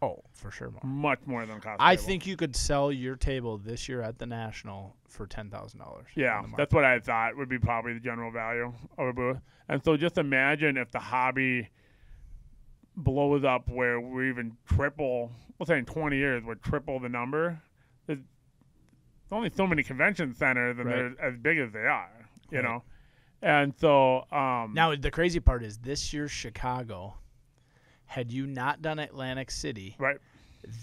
Oh, for sure more. Much more than the cost of the I table. think you could sell your table this year at the National for $10,000. Yeah, that's what I thought would be probably the general value of a booth. And so just imagine if the hobby blows up where we even triple, let's say in 20 years, we're triple the number. There's only so many convention centers, and they're as big as they are, you know? And so now the crazy part is this year's Chicago, had you not done Atlantic City,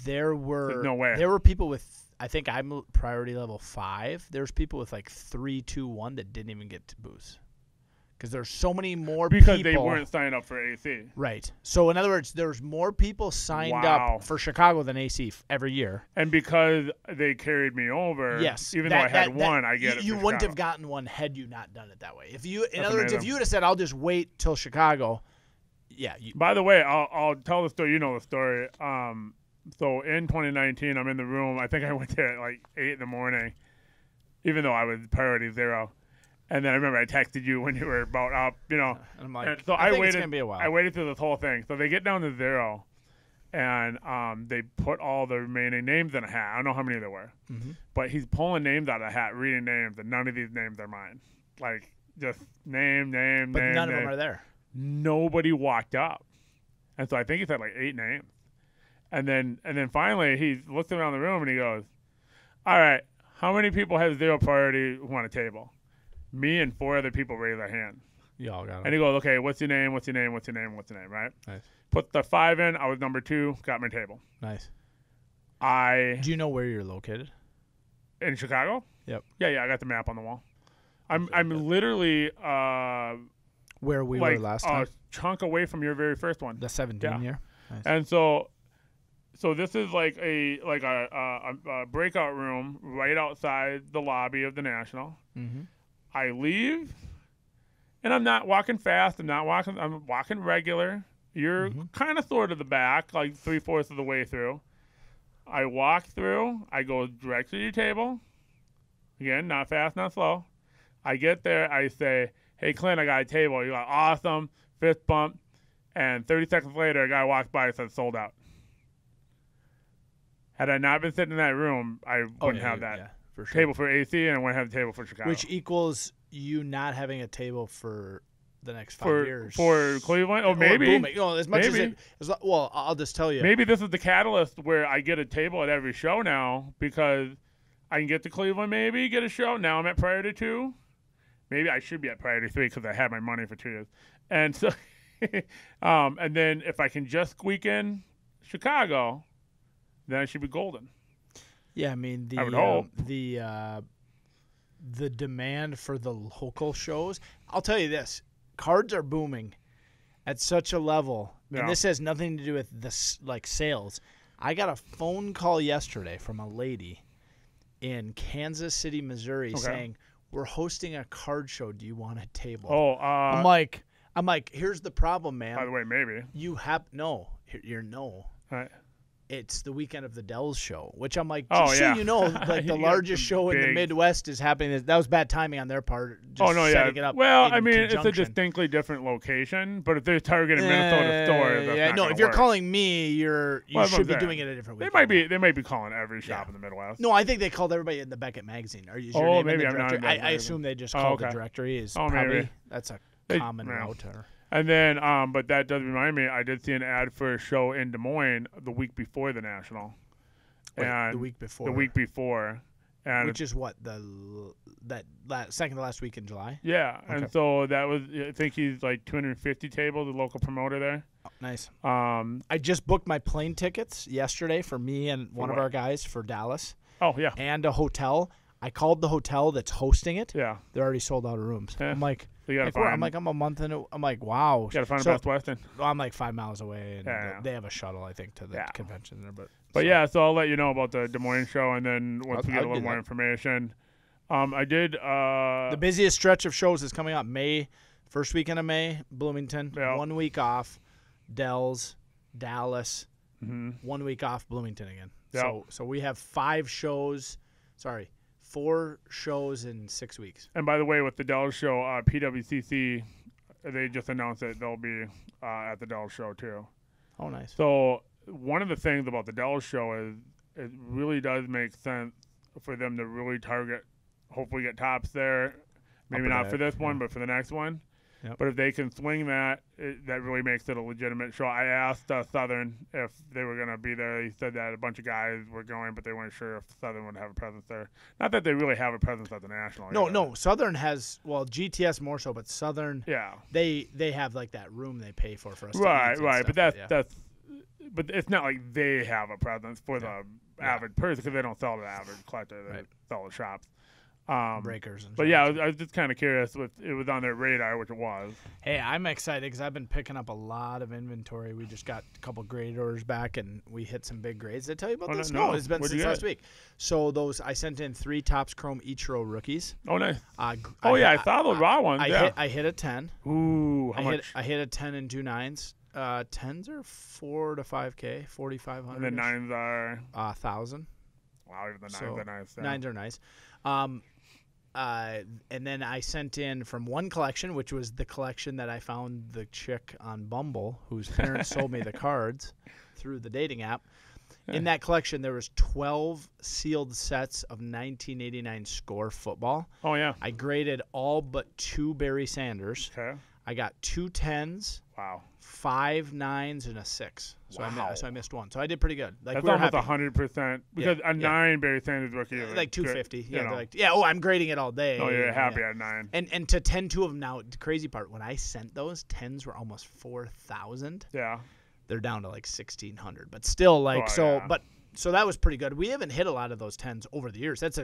there's no way. There were people with, I think I'm priority level 5. There's people with 3, 2, 1 that didn't even get to booths. Because there's so many more people. Because they weren't signed up for AC. Right. So, in other words, there's more people signed up for Chicago than AC every year. And because they carried me over, even though I had one, I get it. You wouldn't have gotten one had you not done it that way. In other words, if you would have said, I'll just wait till Chicago, By the way, I'll tell the story. You know the story. So, in 2019, I'm in the room. I think I went there at 8 in the morning, even though I was priority 0. And then I remember I texted you when you were about up, And I'm like, so I think waited. it's gonna be a while. I waited through this whole thing. So they get down to 0, and they put all the remaining names in a hat. I don't know how many there were, but he's pulling names out of the hat, reading names, and none of these names are mine. Like, just name, but name, none name. of them are there. Nobody walked up, and so I think he said like 8 names, and then finally he looks around the room and he goes, "All right, how many people have 0 priority who want a table?" Me and 4 other people raised their hand. You all got it. And he goes, "Okay, what's your name? What's your name? What's your name? What's your name?" Right? Nice. Put the 5 in. I was number 2. Got my table. Nice. Do you know where you're located? In Chicago? Yep. Yeah. I got the map on the wall. I'm literally where we were last time. A chunk away from your very first one. The 17 year. Nice. And so this is like a breakout room right outside the lobby of the National. Mm-hmm. I leave, and I'm not walking fast. I'm walking regular. You're kind of sort of the back, like 3/4 of the way through. I walk through. I go directly to your table. Again, not fast, not slow. I get there. I say, "Hey, Clint, I got a table." You go, "Awesome." Fist bump. And 30 seconds later, a guy walks by and says, "Sold out." Had I not been sitting in that room, I wouldn't have that table for AC, and I wouldn't have the table for Chicago. Which equals you not having a table for the next 5 years. For Cleveland? Oh, maybe. No, as much as well, I'll just tell you. Maybe this is the catalyst where I get a table at every show now because I can get to Cleveland, maybe, get a show. Now I'm at Priority 2. Maybe I should be at Priority 3 because I had my money for 2 years. And so, and then if I can just squeak in Chicago, then I should be golden. Yeah, I mean, I would hope. The demand for the local shows, I'll tell you this, cards are booming at such a level, and this has nothing to do with this, like, sales. I got a phone call yesterday from a lady in Kansas City, Missouri, saying, "We're hosting a card show. Do you want a table?" Oh, I'm like, here's the problem, man. By the way, maybe you have no. You're no. It's the weekend of the Dells show, which I'm like, so you know, like the largest show in the Midwest is happening. That was bad timing on their part. Just setting it up. Well, I mean, it's a distinctly different location, but if they're targeting Minnesota stores, that's not if you're calling me, you should be doing it a different weekend. They might be calling every shop in the Midwest. No, I think they called everybody in the Beckett magazine. Is your name in the directory? I assume they just called the directory. Maybe that's a common route. And then, but that does remind me, I did see an ad for a show in Des Moines the week before the National. The week before. The week before. And which is what, second to last week in July? Yeah. Okay. And so that was, I think he's like 250 table, the local promoter there. Oh, nice. I just booked my plane tickets yesterday for me and one of our guys for Dallas. Oh, yeah. And a hotel. I called the hotel that's hosting it. Yeah. They're already sold out of rooms. Yeah. I'm like, I'm a month in. I'm like, wow. You got to find a Best Western. I'm like 5 miles away, and they have a shuttle, I think, to the convention there. So I'll let you know about the Des Moines show, and then once we get a little more information. I did. The busiest stretch of shows is coming up. First weekend of May, Bloomington. 1 week off, Dells, Dallas. 1 week off, Bloomington again. Yep. So we have 4 shows in 6 weeks. And by the way, with the Dells show, PWCC, they just announced that they'll be at the Dells show too. Oh, nice. So one of the things about the Dells show is it really does make sense for them to really target, hopefully get tops there. Maybe not for this one, but for the next one. Yep. But if they can swing that, that really makes it a legitimate show. I asked Southern if they were going to be there. He said that a bunch of guys were going, but they weren't sure if Southern would have a presence there. Not that they really have a presence at the National. No. Southern has, GTS more so, but Southern, they have like that room they pay for us. Right. But that's, but it's not like they have a presence for the avid person because they don't sell to the avid collector. They sell to shops. Breakers. But I was just kind of curious if it was on their radar, which it was. Hey, I'm excited because I've been picking up a lot of inventory. We just got a couple grade orders back, and we hit some big grades. Did I tell you about this? No, it's been since last week. So I sent in 3 Topps Chrome Ichiro rookies. Oh, nice. I saw the raw ones. I hit a 10. Ooh, how much? I hit a 10 and 2 9s. 10s are 4 to 5K, 4,500. And the 9s are 1,000. Wow, even the 9s are nice. 9s are nice. And then I sent in from one collection, which was the collection that I found the chick on Bumble, whose parents sold me the cards through the dating app. In that collection, there was 12 sealed sets of 1989 Score football. Oh, yeah. I graded all but 2 Barry Sanders. Okay. I got 2 10s. Wow. 5 9s and a 6. So, wow. I missed one. So I did pretty good. Like, that's almost 100%. Because a 9 Barry Sanders rookie is like 250. Good, yeah, like, I'm grading it all day. Oh, you're happy at 9. And to 10 of them now, the crazy part, when I sent those, 10s were almost 4,000. Yeah. They're down to like 1,600. But still, like, So that was pretty good. We haven't hit a lot of those 10s over the years. It's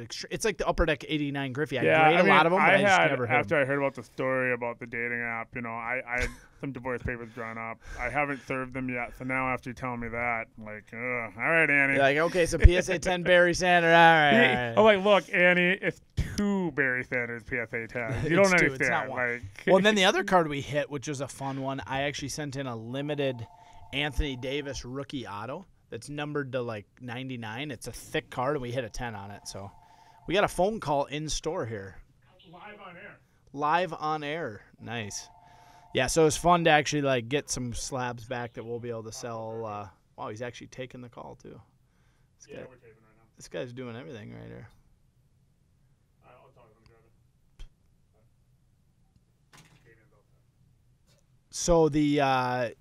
like the Upper Deck 89 Griffey. I grade a lot of them, but I just never hit after I heard about the story about the dating app, I had some divorce papers drawn up. I haven't served them yet, so now after you telling me that, I'm like, all right, Annie. You're like, okay, so PSA 10 Barry Sanders, all right. I'm like, look, Annie, it's 2 Barry Sanders PSA 10. You don't understand. It's not one. Like, well, and then the other card we hit, which was a fun one, I actually sent in a limited Anthony Davis rookie auto. That's numbered to like 99. It's a thick card, and we hit a 10 on it. So we got a phone call in store here. Live on air. Live on air. Nice. Yeah, so it's fun to actually like get some slabs back that we'll be able to sell. Wow, he's actually taking the call too. We're taping right now. This guy's doing everything right here. I'll tell him to grab it. So the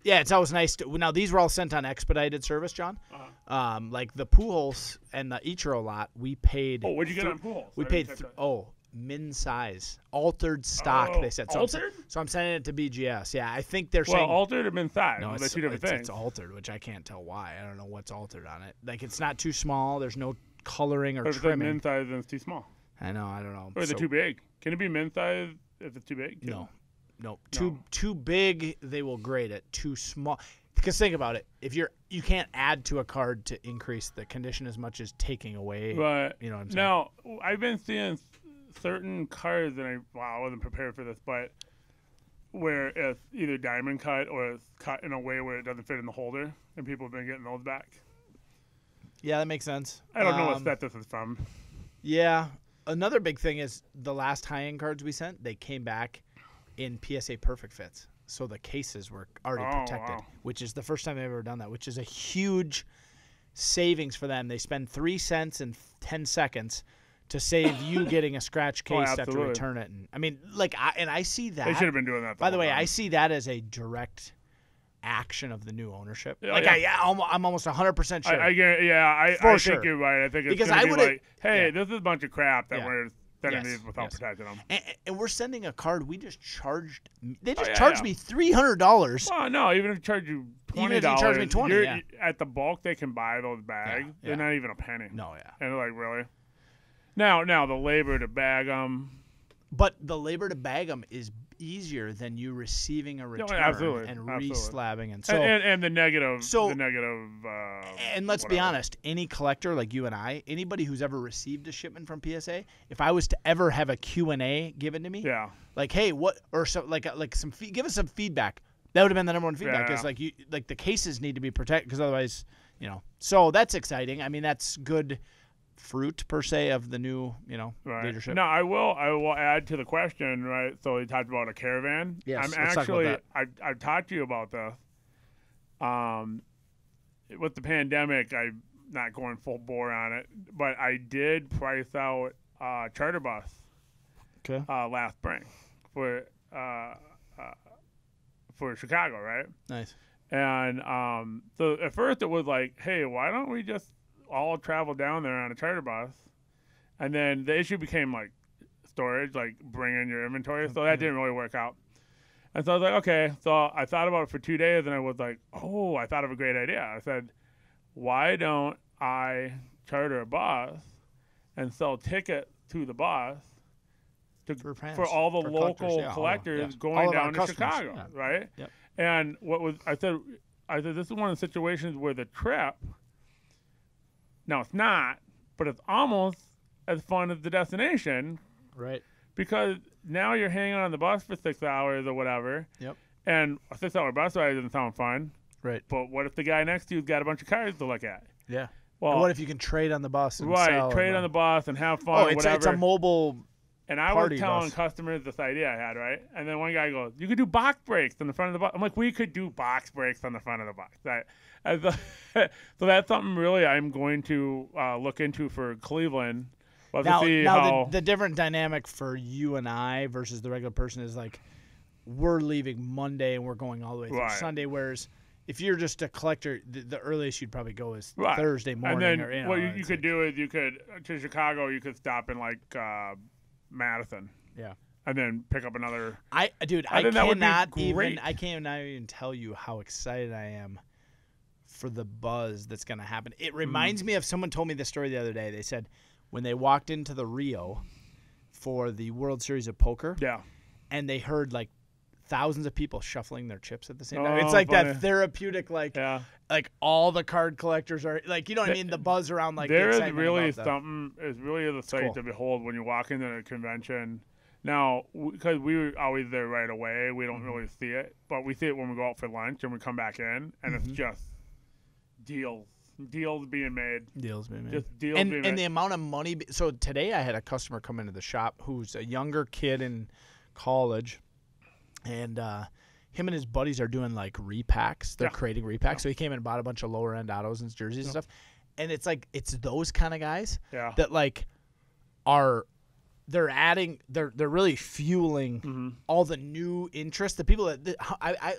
yeah, it's always nice to. Now these were all sent on expedited service, John. Uh-huh. Like the Pujols and the Ichiro lot, we paid. Oh, what'd you get on Pujols? We paid. Min size, altered stock. They said. So altered. So I'm sending it to BGS. Yeah, I think they're saying. Well, altered or min size? No, it's 2 different things. It's altered, which I can't tell why. I don't know what's altered on it. Like it's not too small. There's no coloring or but if trimming. It's min size, then it's too small. I know. I don't know. Or is it too big? Can it be min size if it's too big? No. Too big, they will grade it. Too small. Because think about it, if you can't add to a card to increase the condition as much as taking away. Right. You know what I'm saying? Now, I've been seeing certain cards, and I wasn't prepared for this, but where it's either diamond cut or it's cut in a way where it doesn't fit in the holder, and people have been getting those back. Yeah, that makes sense. I don't know what set this is from. Yeah. Another big thing is the last high-end cards we sent, they came back in PSA Perfect Fits. So the cases were already protected, which is the first time they've ever done that, which is a huge savings for them. They spend 3 cents and 10 seconds to save you getting a scratch case to have to return it. And I mean, like, I see that. They should have been doing that. By the way, I see that as a direct action of the new ownership. Yeah, like, I'm almost 100% sure. I think you're right. I think it's because I would like, hey, this is a bunch of crap that we're sending these without protecting them. And we're sending a card we just charged. They just charged me $300. Well, no, even if they charge you $20, even if you charge me $20, at the bulk they can buy those bags. They're not even a penny. No, and they're like, really? Now the labor to bag them. But the labor to bag them is easier than you receiving a return and re-slabbing. And so and the negative. And let's be honest, any collector like you and I, anybody who's ever received a shipment from PSA, if I was to ever have a Q&A given to me, like, hey, what, or so, give us some feedback. That would have been the number one feedback. Is like the cases need to be protected because otherwise, So that's exciting. I mean, that's good fruit per se of the new leadership. Now I will add to the question, right? So he talked about a caravan. Yes, I'm actually I've talked to you about this. With the pandemic, I'm not going full bore on it, but I did price out charter bus last spring for Chicago, right? Nice. And so at first it was like, hey, why don't we just all travel down there on a charter bus? And then the issue became like storage, like bring in your inventory. So that didn't really work out. And so I was like, okay. So I thought about it for 2 days, and I was like, oh, I thought of a great idea. I said, why don't I charter a bus and sell tickets to the bus for all the local collectors going down to Chicago, right? Yep. And I said this is one of the situations where the trip, now it's not, but it's almost as fun as the destination. Right. Because now you're hanging on the bus for 6 hours or whatever. Yep. And a 6-hour bus ride doesn't sound fun. Right. But what if the guy next to you's got a bunch of cars to look at? Yeah. Well, and what if you can trade on the bus and trade on the bus and have fun, it's a mobile And I was telling customers this idea I had, right? And then one guy goes, "You could do box brakes on the front of the box." I'm like, "We could do box brakes on the front of the box." So that's something really I'm going to look into for Cleveland. We'll have to see how the different dynamic for you and I versus the regular person is like we're leaving Monday and we're going all the way through Sunday, whereas if you're just a collector, the earliest you'd probably go is Thursday morning. And then what you could do is you could to Chicago, you could stop in like Madison. Yeah. And then pick up another. I cannot even tell you how excited I am for the buzz that's going to happen. It reminds me of someone told me this story the other day. They said when they walked into the Rio for the World Series of Poker. Yeah. And they heard like thousands of people shuffling their chips at the same time. It's like funny. That therapeutic, like all the card collectors are like, you know what I mean? The buzz around like there the is really something. It's really the sight to behold when you walk into a convention. Now, because we were always there right away, we don't really see it, but we see it when we go out for lunch and we come back in, and it's just deals being made. Just deals being made. And the amount of money. So today I had a customer come into the shop who's a younger kid in college. And him and his buddies are doing like repacks. They're creating repacks. Yeah. So he came in and bought a bunch of lower end autos and jerseys and stuff. And it's like it's those kind of guys that like they're really fueling all the new interest. The people that I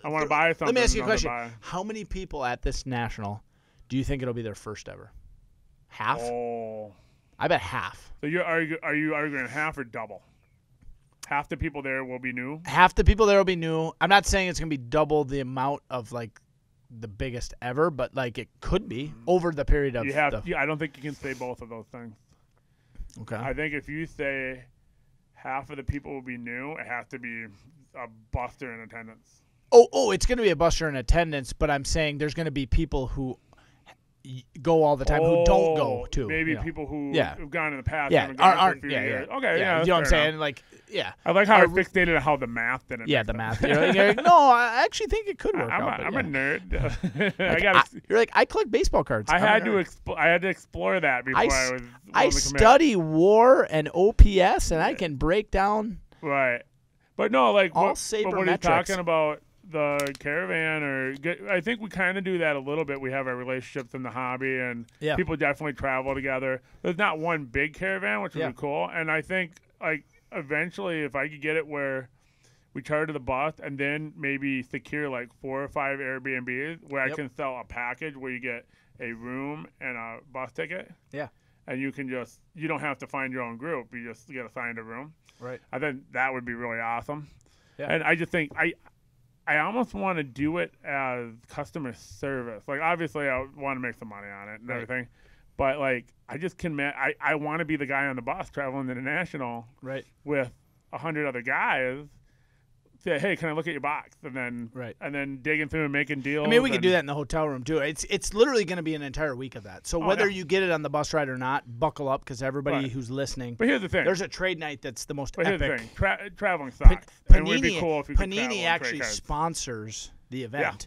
want to buy something. Let me ask you a question. How many people at this national do you think it'll be their first ever? Half? Oh, I bet half. So are you arguing half or double? Half the people there will be new? Half the people there will be new. I'm not saying it's going to be double the amount of, like, the biggest ever, but, like, it could be over the period of I don't think you can say both of those things. Okay. I think if you say half of the people will be new, it has to be a buster in attendance. Oh, it's going to be a buster in attendance, but I'm saying there's going to be people who go all the time who don't go too. Maybe people who have gone in the past haven't gone for a few years. Okay, you know what I'm saying? Like, I like how I fixated on how the math didn't. Yeah, the math. You're like, no, I actually think it could work out. I'm a nerd. Like, you're like, I collect baseball cards. I had to explore that before I was. I study WAR and OPS, and I can break down. Right, but no, like all but what are you talking about? The caravan, I think we kind of do that a little bit. We have our relationships in the hobby, and people definitely travel together. There's not one big caravan, which would be cool. And I think, like, eventually, if I could get it where we charter the bus and then maybe secure like 4 or 5 Airbnbs where I can sell a package where you get a room and a bus ticket. Yeah. And you don't have to find your own group. You just get assigned a room. Right. I think that would be really awesome. Yeah. And I just think I almost want to do it as customer service. Like, obviously, I want to make some money on it and everything. But, like, I just I want to be the guy on the bus traveling international with 100 other guys. Say, hey, can I look at your box? And then digging through and making deals. I mean, we could do that in the hotel room, too. It's literally going to be an entire week of that. So whether you get it on the bus ride or not, buckle up because everybody who's listening. But here's the thing. There's a trade night that's the most epic. Here's the thing. Traveling sucks. It would be cool if you could travel Panini actually sponsors the event.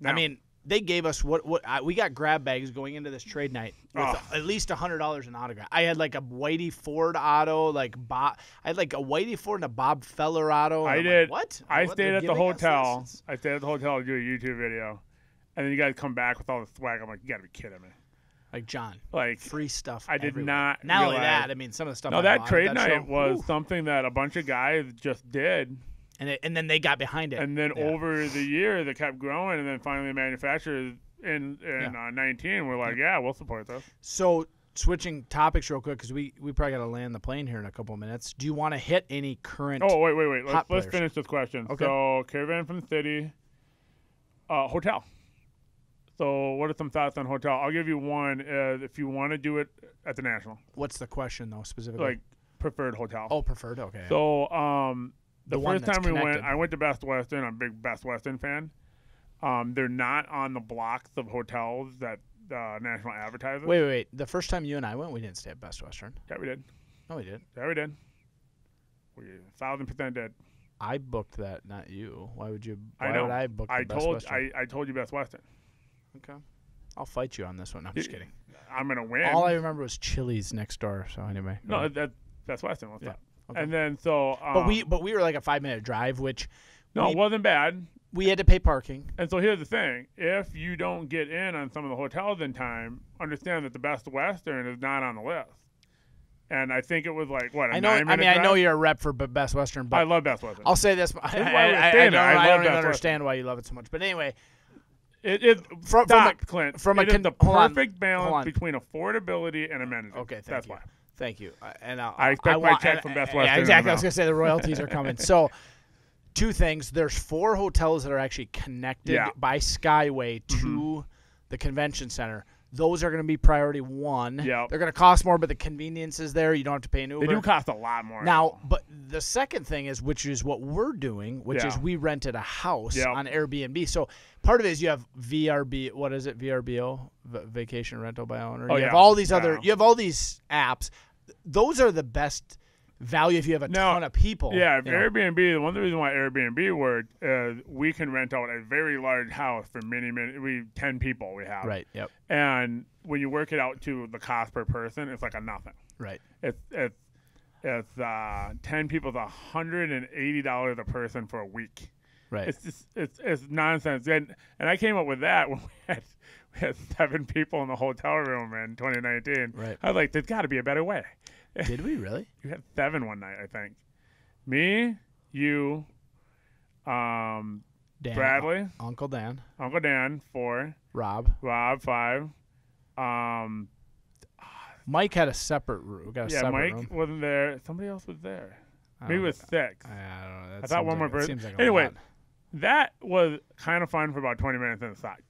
Yeah. I mean, they gave us we got grab bags going into this trade night with at least $100 in autograph. I had like a Whitey Ford auto, I had like a Whitey Ford and a Bob Feller auto. I did. Like, what? I stayed at the hotel. I stayed at the hotel to do a YouTube video, and then you guys come back with all the swag. I'm like, you got to be kidding me. Like, John, like free stuff. I did everywhere. not. Not only that, I mean, some of the stuff. No, that trade night was something that a bunch of guys just did. And then they got behind it. And then over the year, they kept growing, and then finally the manufacturers in 19 were like, we'll support this. So switching topics real quick because we probably got to land the plane here in a couple of minutes. Do you want to hit any current wait. Let's finish this question. Okay. So caravan from the city, hotel. So what are some thoughts on hotel? I'll give you one. If you want to do it at the National. What's the question, though, specifically? Like preferred hotel. Oh, preferred? Okay. So the first time we went, I went to Best Western. I'm a big Best Western fan. They're not on the blocks of hotels that National advertises. Wait. The first time you and I went, we didn't stay at Best Western. Yeah, we did. No, we did. Yeah, we did. We 1,000% did. I booked that, not you. Why would you? I know. Would I book the Best Western? I told you Best Western. Okay. I'll fight you on this one. No, I'm just kidding. I'm gonna win. All I remember was Chili's next door. So anyway. No, that's Western. What's that? Okay. And then so. But we were like a 5-minute drive, which. No, it wasn't bad. We had to pay parking. And so here's the thing: if you don't get in on some of the hotels in time, understand that the Best Western is not on the list. And I think it was like what? I know you're a rep for Best Western, but I love Best Western. I'll say this: I don't even understand why you love it so much. But anyway, Clint. It is the perfect balance between affordability and amenities. Okay, that's why. Thank you. And I expect my check from Best Western. Yeah, exactly. I was gonna say the royalties are coming. So. 2 things. There's 4 hotels that are actually connected by Skyway to the convention center. Those are going to be priority 1. Yep. They're going to cost more, but the convenience is there. You don't have to pay an Uber. They do cost a lot more. Now, but the second thing is, which is what we're doing, which is we rented a house on Airbnb. So part of it is you have VRB. What is it? VRBO, Vacation Rental by Owner. You have all these you have all these apps. Those are the best value if you have a ton of people. Yeah, Airbnb, one of the reasons why Airbnb worked is we can rent out a very large house for many 10 people we have. Right, yep. And when you work it out to the cost per person, it's like a nothing. Right. It's 10 people is $180 a person for a week. Right. It's just it's nonsense. And I came up with that when we had 7 people in the hotel room in 2019. Right. I was like, there's got to be a better way. Did we really? You had 7 one night, I think. Me, you, Dan, Bradley, Uncle Dan, 4, Rob, 5. Mike had a separate room. Mike wasn't there. Somebody else was there. Maybe it was 6. I don't know. I thought one more person. Like anyway, that was kind of fun for about 20 minutes inside.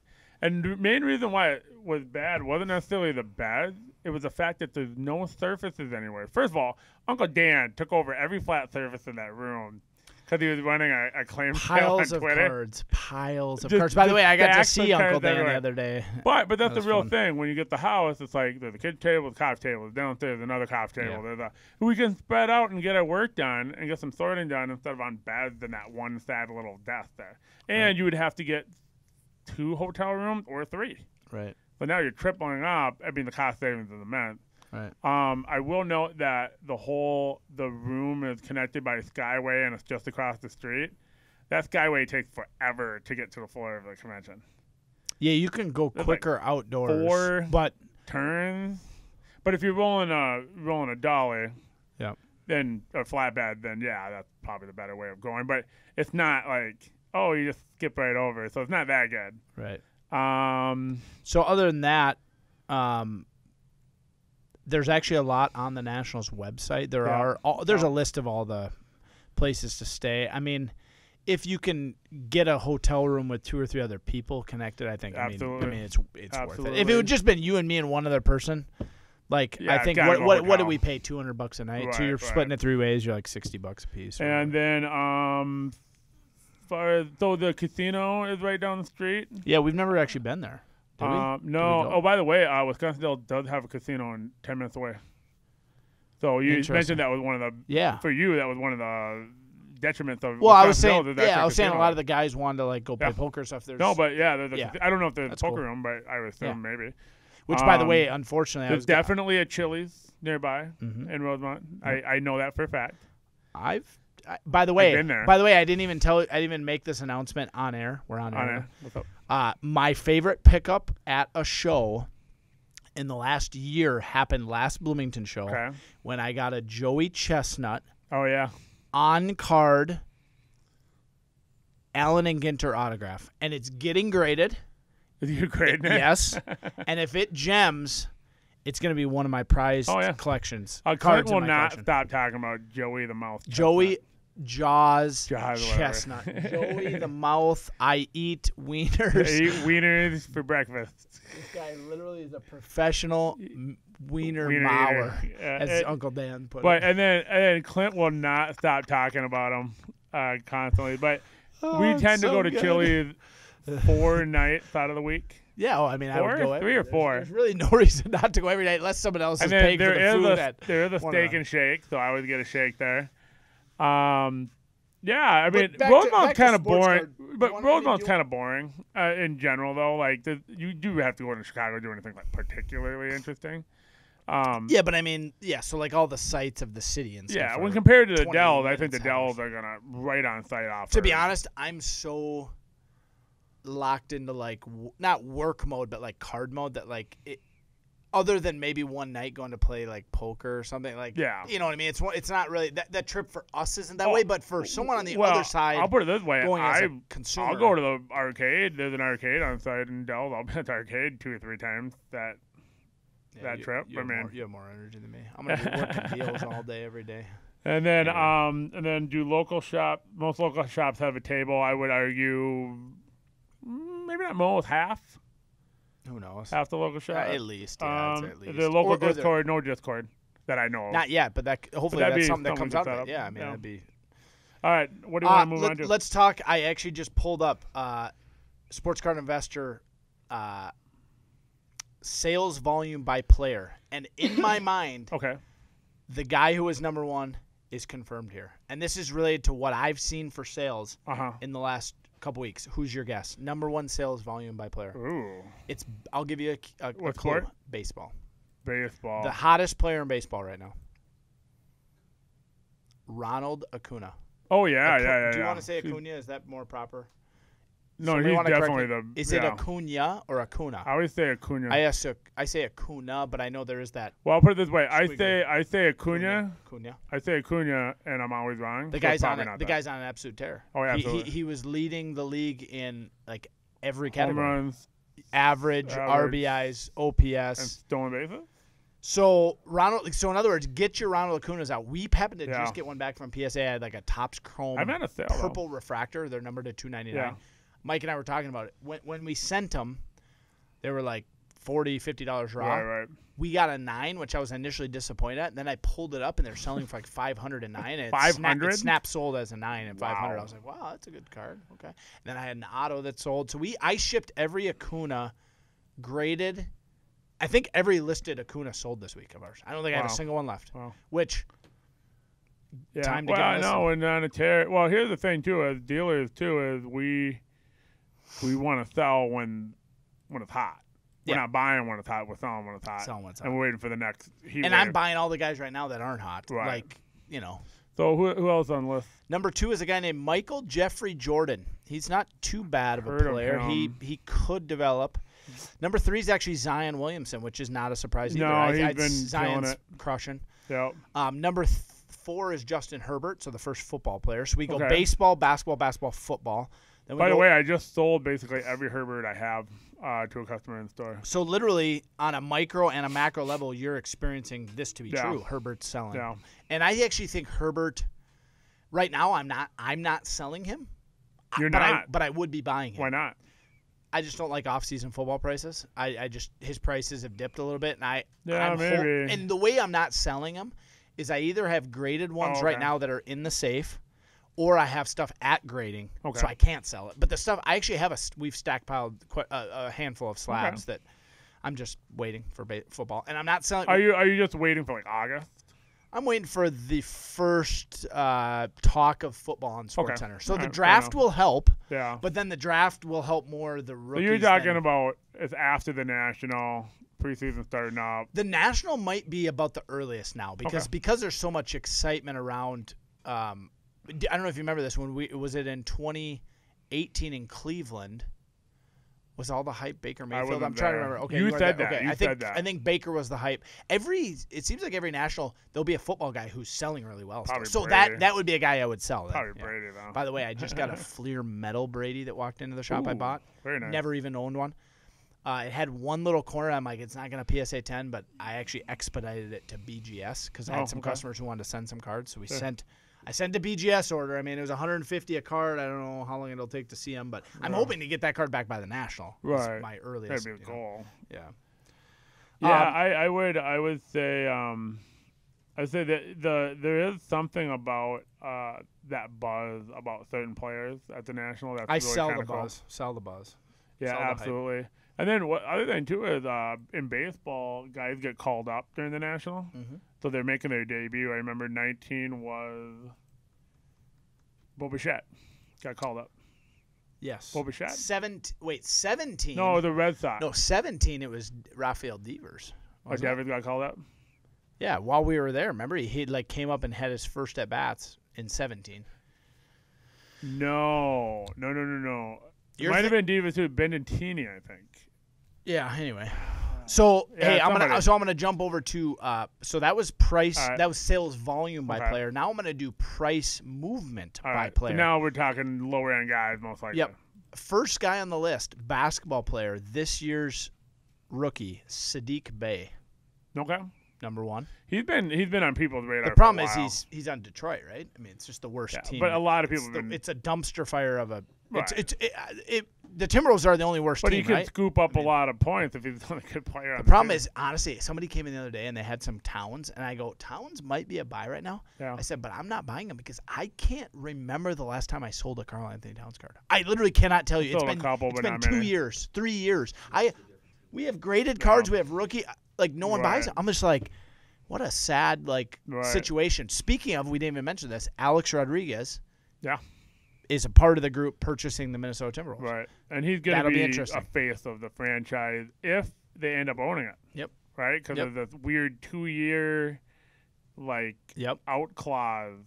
And the main reason why it was bad wasn't necessarily the bed. It was the fact that there's no surfaces anywhere. First of all, Uncle Dan took over every flat surface in that room because he was running a claim sale on Twitter. Piles of cards. By the way, I got to see Uncle Dan the other day. But that's the real thing. When you get the house, it's like there's a kid table, coffee table. Downstairs, another coffee table. Yeah. We can spread out and get our work done and get some sorting done instead of on beds and that one sad little desk there. And you would have to get 2 hotel rooms or 3. Right. But now you're tripling up. I mean, the cost savings is immense. Right. I will note that the room is connected by Skyway and it's just across the street. That Skyway takes forever to get to the floor of the convention. Yeah, you can go quicker outdoors. 4 turns. But if you're rolling a dolly, then a flatbed, then that's probably the better way of going. But it's not like you just skip right over, so it's not that good. Right. So other than that, there's actually a lot on the Nationals website. There's a list of all the places to stay. I mean, if you can get a hotel room with 2 or 3 other people connected, I think Absolutely. I mean it's worth it. If it would just been you and me and one other person, I think what do we pay $200 a night? Right, so you're splitting it 3 ways. You're like $60 a piece. And then so the casino is right down the street. Yeah, we've never actually been there. Did we? No. Oh, by the way, Wisconsin does have a casino 10 minutes away. So you mentioned that was one of the for you that was one of the detriments of. Well, I was saying a lot of the guys wanted to go play poker and stuff. I don't know if there's a poker room, but I would assume maybe. Which, by the way, unfortunately, there's definitely a Chili's nearby in Rosemont. I know that for a fact. By the way, I've been there. I didn't even make this announcement on air. We're on air. What's up? My favorite pickup at a show in the last year happened last Bloomington show when I got a Joey Chestnut. Oh yeah. On card. Allen and Ginter autograph, and it's getting graded. You grading it? Yes. And if it gems, it's going to be one of my prized collections. Clint will not stop talking about Joey the Mouth. Joey Jaws Chestnut. Joey the Mouth. I eat wieners. I eat wieners for breakfast. This guy literally is a professional wiener mauer, as Uncle Dan put it. And then Clint will not stop talking about him constantly. But we tend to go to Chili's 4 nights out of the week. Yeah, I mean, I would go 3 or 4. There's really no reason not to go every night unless someone else is paying for the food. There is a steak and shake, so I always get a shake there. I mean, Rosemont's kind of boring. But Rosemont's kind of boring in general, though. Like, you do have to go to Chicago to do anything particularly interesting. Yeah, but I mean, so like all the sites of the city and stuff. Yeah, when compared to the 20 Dells, I think the minutes Dells are gonna right on site offer. To be honest, I'm so locked into like not work mode, but like card mode that like other than maybe one night going to play like poker or something like, you know what I mean? It's not really that trip for us isn't that way, but for someone on the other side, I'll put it this way: as a consumer, I'll go to the arcade. There's an arcade on site in Dells. I'll be at the arcade 2 or 3 times that trip. You have more energy than me. I'm gonna be working deals all day, every day. And then do local shop. Most local shops have a table. I would argue, maybe not most, half. Who knows? Half the local shop. At least. Yeah, at least. The local Discord, no Discord that I know of. Not yet, but hopefully that's something that comes out of it. Yeah, I mean, that'd be. All right, what do you want to move on to? Let's talk. I actually just pulled up Sports Card Investor sales volume by player. And in my mind, the guy who is number one is confirmed here. And this is related to what I've seen for sales in the last couple weeks. Who's your guess? Number one sales volume by player. Ooh. I'll give you a clue. Sport? Baseball. Baseball. The hottest player in baseball right now. Ronald Acuna. Oh, yeah. Do you want to say Acuna? Is that more proper? No, he's definitely the. Is it Acuna or Acuna? I always say Acuna. I say Acuna, but I know there is that. Well, I'll put it this way: I say Acuna. Acuna. I say Acuna, and I'm always wrong. The guy's on an absolute tear. Oh, yeah, absolutely. He was leading the league in like every category. Home runs, average, RBIs, OPS, and stolen bases. So in other words, get your Ronald Acunas out. We happened to just get one back from PSA. I had like a Topps Chrome purple refractor. They're numbered at $299. Yeah. Mike and I were talking about it. When we sent them, they were like $40, $50 raw. Right. We got a 9, which I was initially disappointed at. And then I pulled it up, and they're selling for like $509. 500? It snap sold as a 9 at $500. I was like, wow, that's a good card. Okay. And then I had an auto that sold. So I shipped every Acuna graded. I think every listed Acuna sold this week of ours. I don't think I had a single one left. Wow. Which time to get I know, and on a tear. Well, here's the thing too, as dealers too, is we want to sell when it's hot. We're not buying when it's hot. We're selling when it's hot. And we're waiting for the next heat wave. I'm buying all the guys right now that aren't hot. Right. Like, you know. So who else on the list? Number 2 is a guy named Michael Jeffrey Jordan. He's not too bad of a player. He could develop. Number 3 is actually Zion Williamson, which is not a surprise either. No, he's been Zion's crushing. Yep. Number 4 is Justin Herbert, so the first football player. So we go baseball, basketball, football. Then By the way, I just sold basically every Herbert I have to a customer in store. So literally on a micro and a macro level, you're experiencing this to be true. Herbert's selling. Yeah. And I actually think Herbert, right now, I'm not selling him. You're not? But I would be buying him. Why not? I just don't like off-season football prices. His prices have dipped a little bit, and maybe. And the way I'm not selling them is I either have graded ones right now that are in the safe, or I have stuff at grading, so I can't sell it. But the stuff I actually have we've stockpiled a handful of slabs that I'm just waiting for football, and I'm not selling. Are you just waiting for like August? I'm waiting for the first talk of football on SportsCenter. So the draft will help. Yeah. But then the draft will help more the rookies. So you're talking about it's after the national preseason starting up. The national might be about the earliest now because there's so much excitement around. I don't know if you remember this when was it in 2018 in Cleveland. Was all the hype Baker Mayfield? I'm trying to remember. Okay, you said that. Okay, I think Baker was the hype. It seems like every national there'll be a football guy who's selling really well. So that would be a guy I would sell. Probably Brady though. By the way, I just got a Fleer metal Brady that walked into the shop I bought. Very nice. Never even owned one. It had one little corner. I'm like, it's not going to PSA 10, but I actually expedited it to BGS because I had some customers who wanted to send some cards. So I sent a BGS order. I mean, it was $150 a card. I don't know how long it'll take to see them, but I'm hoping to get that card back by the national. Right. That's my earliest. That'd be a goal. Yeah. Yeah, I would say that there is something about that buzz about certain players at the national. That's really sell kind the of cool. buzz. Sell the buzz. Yeah, sell absolutely. And then other thing too is in baseball, guys get called up during the national, so they're making their debut. I remember 19 was Bo Bichette got called up. Yes. Bo Bichette. 17. No, the Red Sox. No, 17. It was Rafael Devers. Devers got called up. Yeah, while we were there, remember he like came up and had his first at bats in 17. No. It might have been Divas too. Bendantini, I think. Yeah. Anyway, so Yeah, I'm gonna jump over to so that was price. Right. That was sales volume by player. Now I'm gonna do price movement by player. So now we're talking lower end guys, most likely. Yep. First guy on the list, basketball player, this year's rookie, Sadiq Bey. Okay. Number 1. He's been on people's radar. The problem for a while. is he's on Detroit, right? I mean, it's just the worst team. But a lot of people it's a dumpster fire of a. Right. The Timberwolves are the only worst team, team, right? But he could scoop up a lot of points if he's a good player. The problem is, honestly, somebody came in the other day and they had some Towns, and I go, Towns might be a buy right now. Yeah. I said, but I'm not buying him because I can't remember the last time I sold a Karl Anthony Towns card. I literally cannot tell you. It's been 2 years, 3 years. We have graded cards. We have rookie. Like no one buys it. I'm just like, what a sad situation. Speaking of, we didn't even mention this. Alex Rodriguez. Yeah. Is a part of the group purchasing the Minnesota Timberwolves. Right. And he's going to be a face of the franchise if they end up owning it. Yep. Right? Because of the weird 2-year out clause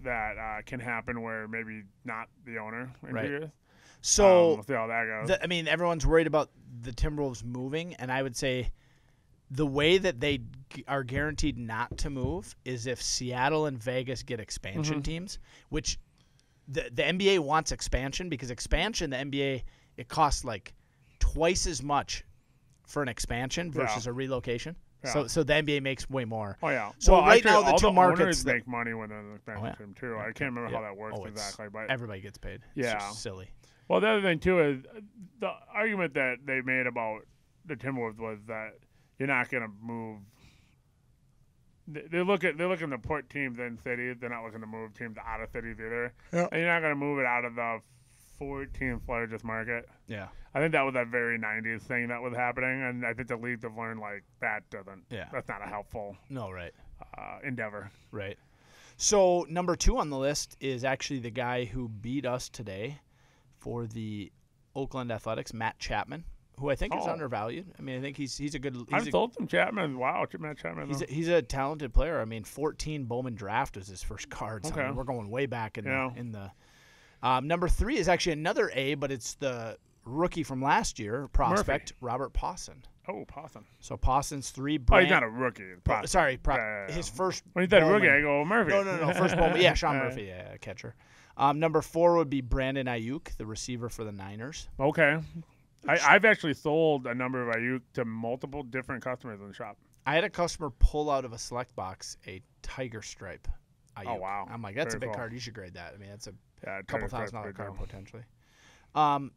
that can happen where maybe not the owner in 2 years. So we'll see how that goes. Everyone's worried about the Timberwolves moving, and I would say the way that they are guaranteed not to move is if Seattle and Vegas get expansion teams, which – the NBA wants expansion because the NBA, it costs like twice as much for an expansion versus a relocation. Yeah. So the NBA makes way more. Oh, yeah. So right now the two markets owners make money when they're in the expansion team too. I can't remember how that works exactly. But everybody gets paid. Yeah. It's just silly. Well, the other thing too is the argument that they made about the Timberwolves was that you're not going to move. They're looking to put teams in cities. They're not looking to move teams out of cities either. Yeah. And you're not going to move it out of the 14th largest market. Yeah. I think that was a very 90s thing that was happening, and I think the leagues have learned like that doesn't. Yeah. That's not a helpful. No, right. Endeavor. Right. So number 2 on the list is actually the guy who beat us today for the Oakland Athletics, Matt Chapman, who I think is undervalued. I mean, I think he's a good. I've sold some Chapman. Wow, Matt Chapman. He's a talented player. I mean, 14 Bowman draft was his first card. So I mean, we're going way back in the. Number 3 is actually another A, but it's the rookie from last year, prospect Robert Pawson. Oh, Pawson. So Pawson's 3. He's not a rookie. His first. When he said rookie, I go Murphy. No. First Bowman. Yeah, Sean Murphy, catcher. Number 4 would be Brandon Ayuk, the receiver for the Niners. Okay. I've actually sold a number of Ayuk to multiple different customers in the shop. I had a customer pull out of a select box a tiger stripe Ayuk. Oh, wow. I'm like, that's a big card. You should grade that. I mean, that's a couple $1,000 card potentially.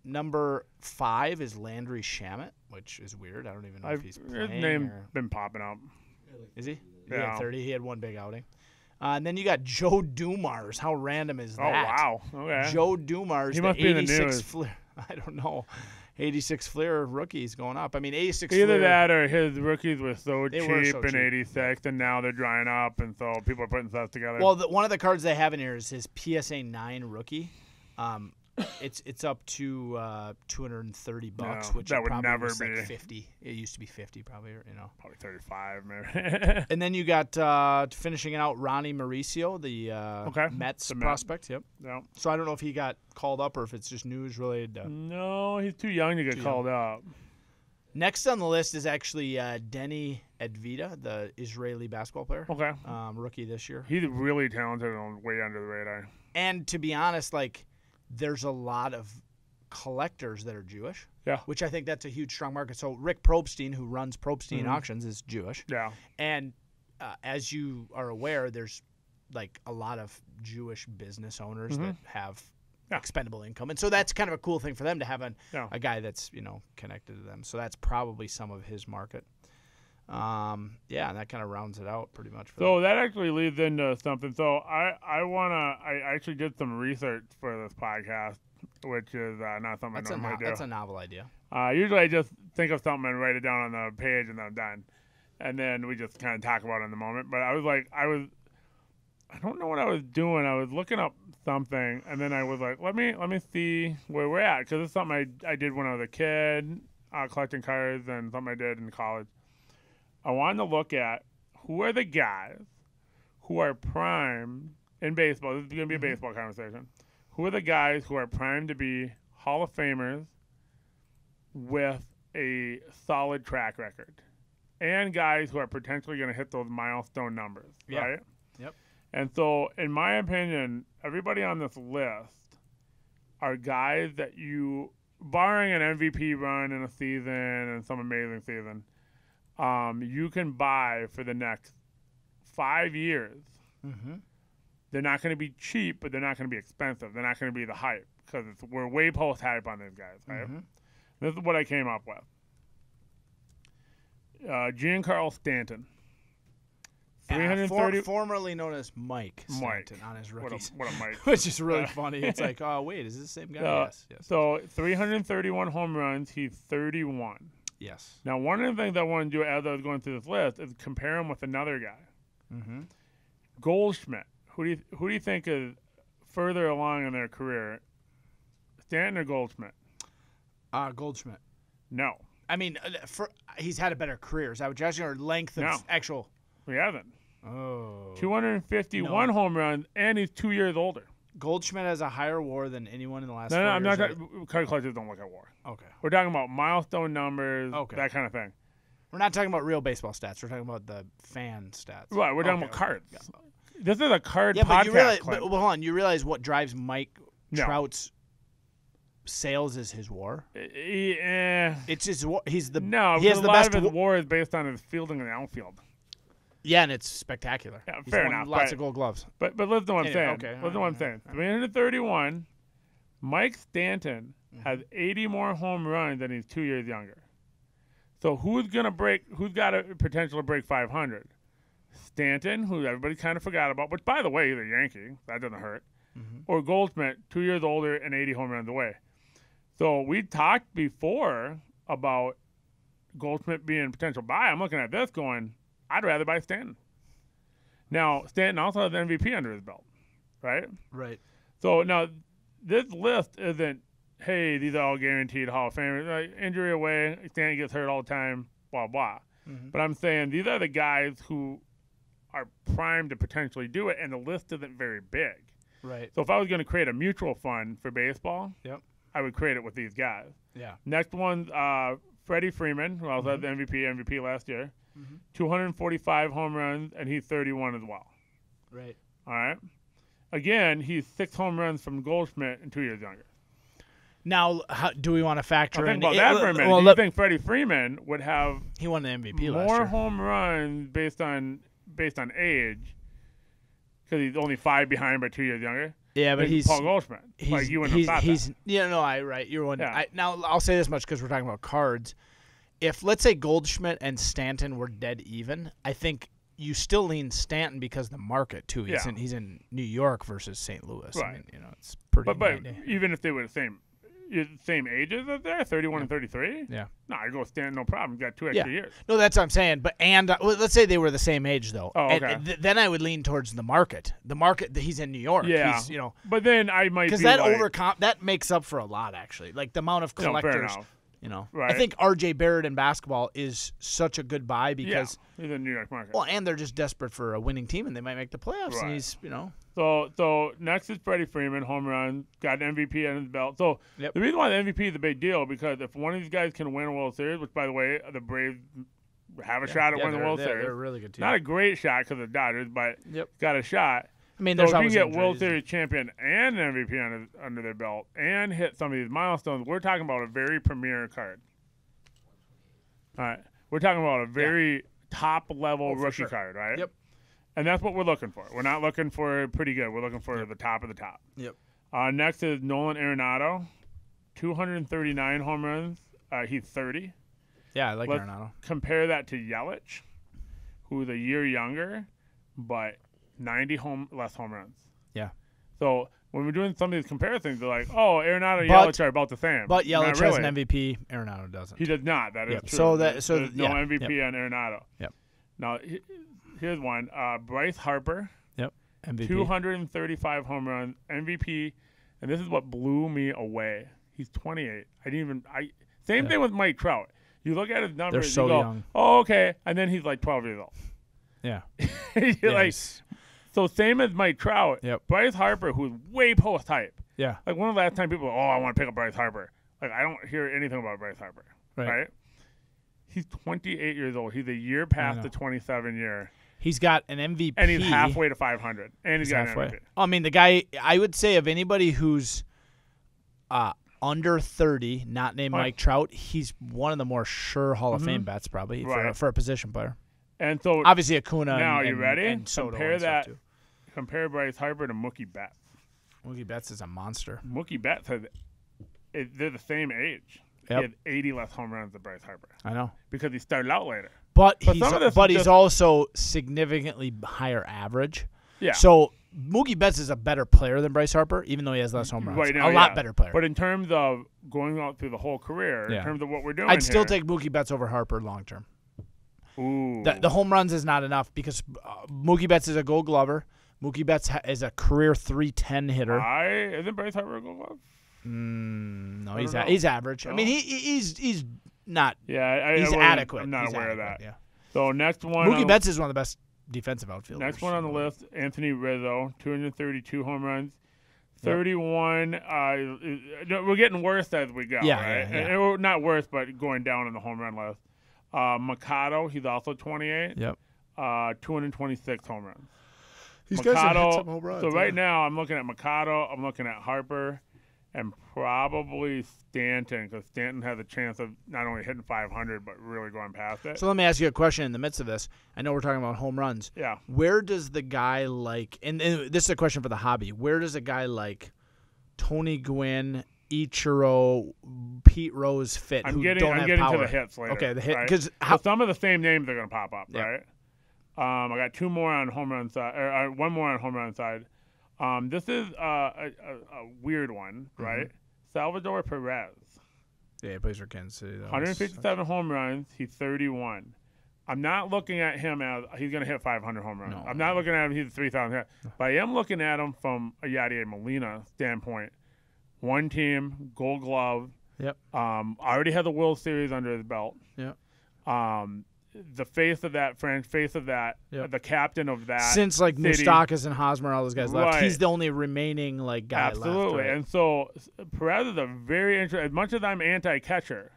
Number 5 is Landry Shamet, which is weird. I don't even know if he's playing. His name's been popping up. Is he? Yeah. He had 30. He had one big outing. And then you got Joe Dumars. How random is that? Oh, wow. Okay. Joe Dumars, he must be in the news. I don't know. 86 Fleer rookies going up. I mean, 86 Either Fleer, that or his rookies were so cheap in 86, and now they're drying up, and so people are putting stuff together. Well, one of the cards they have in here is his PSA 9 rookie. It's up to $230, which that would probably never was be like 50. It used to be 50, probably, probably 35, maybe. And then you got finishing it out Ronnie Mauricio, the Mets prospect. Yep. Yeah. So I don't know if he got called up or if it's just news related. No, he's too young to get called up. Next on the list is actually Denny Advita, the Israeli basketball player. Okay. Rookie this year. He's really talented and way under the radar. And to be honest, there's a lot of collectors that are Jewish. Yeah. Which I think that's a huge, strong market. So Rick Probstein, who runs Probstein Auctions, is Jewish. Yeah. And as you are aware, there's a lot of Jewish business owners that have expendable income. And so that's kind of a cool thing for them to have a guy that's, connected to them. So that's probably some of his market. And that kind of rounds it out pretty much. So that actually leads into something. So I actually did some research for this podcast, which is not something I normally do. That's a novel idea. Usually I just think of something and write it down on the page and then I'm done. And then we just kind of talk about it in the moment. But I don't know what I was doing. I was looking up something, and then I was like, let me see where we're at, because it's something I did when I was a kid, collecting cards, and something I did in college. I wanted to look at who are the guys who are primed in baseball? This is going to be a baseball conversation. Who are the guys who are primed to be Hall of Famers with a solid track record? And guys who are potentially going to hit those milestone numbers, right? Yep. And so, in my opinion, everybody on this list are guys that you, barring an MVP run in a season and some amazing season, you can buy for the next 5 years. Mm-hmm. They're not going to be cheap, but they're not going to be expensive. They're not going to be the hype because we're way post hype on these guys, right? Mm-hmm. This is what I came up with. Giancarlo Stanton. 330 formerly known as Mike Stanton on his rookies. What a Mike. Which is really funny. It's like, oh, wait, is this the same guy? Yes. So 331 home runs. He's 31. Yes. Now, one of the things I want to do as I was going through this list is compare him with another guy. Mm-hmm. Goldschmidt. Who do you think is further along in their career, Stanton or Goldschmidt? Goldschmidt. No. I mean, he's had a better career. Is that what you're asking, or length of actual? We haven't. Oh. 251 home runs, and he's 2 years older. Goldschmidt has a higher WAR than anyone in the last. No, 4 I'm years. not. Card collectors don't look at WAR. Okay. We're talking about milestone numbers, that kind of thing. We're not talking about real baseball stats. We're talking about the fan stats. Right. We're talking about cards. Yeah. This is a card podcast. But hold on. You realize what drives Mike Trout's sales is his WAR? It's his WAR. He has the best. His WAR is based on his fielding in the outfield. Yeah, and it's spectacular. Yeah, He's fair won enough. Lots of Gold Gloves. But listen to what I'm saying. Okay, listen to what I'm saying. 331. Mike Stanton has 80 more home runs than he's 2 years younger. So who's got a potential to break 500? Stanton, who everybody kind of forgot about, which, by the way, he's a Yankee. That doesn't hurt. Mm-hmm. Or Goldschmidt, 2 years older and 80 home runs away. So we talked before about Goldschmidt being a potential buy. I'm looking at this going, I'd rather buy Stanton. Now, Stanton also has an MVP under his belt, right? Right. So now this list isn't, hey, these are all guaranteed Hall of Famers. Injury away, Stanton gets hurt all the time, blah, blah. Mm-hmm. But I'm saying these are the guys who are primed to potentially do it, and the list isn't very big. Right. So if I was going to create a mutual fund for baseball, I would create it with these guys. Yeah. Next one's Freddie Freeman, who also had the MVP last year. Mm-hmm. 245 home runs, and he's 31 as well. Right. All right. Again, he's 6 home runs from Goldschmidt and 2 years younger. Now, do we want to factor in? Think about that for a minute. Do you think Freddie Freeman would have he won the MVP last more year. home runs based on age because he's only 5 behind but 2 years younger? Yeah, but he's Paul Goldschmidt. Like you wouldn't have thought that. Right. You're one. Yeah. Now I'll say this much because we're talking about cards. If, let's say, Goldschmidt and Stanton were dead even, I think you still lean Stanton because of the market, too. He's in New York versus St. Louis. Right. I mean, it's pretty But even if they were the same ages as there, 31 and 33? Yeah. No, I'd go Stanton, no problem. You got 2 extra years. No, that's what I'm saying. But let's say they were the same age, though. Oh, okay. And then I would lean towards the market. The market, he's in New York. Yeah. He's, But then I might be because that makes up for a lot, actually. Like the amount of collectors. Fair enough. I think R.J. Barrett in basketball is such a good buy because he's in the New York market. Well, and they're just desperate for a winning team, and they might make the playoffs. Right. And he's, So next is Freddie Freeman, home run, got an MVP on his belt. So the reason why the MVP is a big deal because if one of these guys can win a World Series, which by the way the Braves have a shot at winning the World Series. They're a really good team. Not a great shot because of the Dodgers, but got a shot. I mean, so if you can get World Series champion and an MVP under their belt and hit some of these milestones, we're talking about a very premier card. All right. We're talking about a very top-level rookie card, right? Yep. And that's what we're looking for. We're not looking for pretty good. We're looking for the top of the top. Yep. Next is Nolan Arenado, 239 home runs. He's 30. Yeah, I like Arenado. Compare that to Yelich, who's a year younger, but 90 less home runs. Yeah. So when we're doing some of these comparisons, they're like, oh, Arenado and Yelich are about the same. But Yelich has an MVP. Arenado doesn't. He does not. That is true. So there's no MVP on Arenado. Yep. Now, here's one. Bryce Harper. Yep. MVP. 235 home runs. MVP. And this is what blew me away. He's 28. Same thing with Mike Trout. You look at his numbers. They're so you go, young. oh, okay. And then he's like 12 years old. Yeah. Like, so same as Mike Trout. Yep. Bryce Harper, who's way post hype. Yeah. Like when the last time people, I want to pick up Bryce Harper. Like I don't hear anything about Bryce Harper. Right? He's 28 years old. He's a year past the 27 year. He's got an MVP. And he's halfway to 500. And he's got halfway. an MVP. I mean, the guy, I would say of anybody who's under 30, not named Mike Trout, he's one of the more sure Hall of Fame bets probably for a position player. And so obviously Acuna. Now, and, you ready? And Soto compare and that. Too. Compare Bryce Harper to Mookie Betts. Mookie Betts is a monster. Mookie Betts they're the same age. Yep. He had 80 less home runs than Bryce Harper. I know. Because he started out later. But he's also significantly higher average. Yeah. So Mookie Betts is a better player than Bryce Harper, even though he has less home runs. Right now, a lot better player. But in terms of going out through the whole career, in terms of what we're doing I'd still take Mookie Betts over Harper long term. Ooh. The home runs is not enough because Mookie Betts is a Gold Glover. Mookie Betts is a career 310 hitter. Isn't Bryce Harper a Gold Glove? No, he's average. No. I mean, he's not. Yeah, he's adequate. I'm not he's aware adequate, of that. Yeah. So next one. Mookie Betts is one of the best defensive outfielders. Next one on the list, Anthony Rizzo, 232 home runs, 31. We're getting worse as we go. Yeah, right? yeah. And not worse, but going down on the home run list. Machado, he's also 28. Yep. 226 home runs. These guys have hit some home runs. So right now, I'm looking at Machado, I'm looking at Harper, and probably Stanton, because Stanton has a chance of not only hitting 500, but really going past it. So let me ask you a question in the midst of this. I know we're talking about home runs. Yeah. Where does the guy like, and this is a question for the hobby, where does a guy like Tony Gwynn, Ichiro, Pete Rose fit I'm who getting don't have power? to the hits later. Okay, the hit. Because some of the same names are going to pop up, yeah. right? I got two more on home run side, or one more on home run side. This is a weird one, right? Salvador Perez. Yeah, he plays for Kansas City. 157 home runs. He's 31. I'm not looking at him as he's going to hit 500 home runs. No. I'm not looking at him. He's a 3,000 hit. But I am looking at him from a Yadier Molina standpoint. One team, Gold Glove. Yep. Already had the World Series under his belt. Yep. The face of that the captain of that. Since like city. Moustakas and Hosmer, all those guys left, Right. he's the only remaining like guy Absolutely. left. Right? And so Perez is a very interesting. As much as I'm anti-catcher,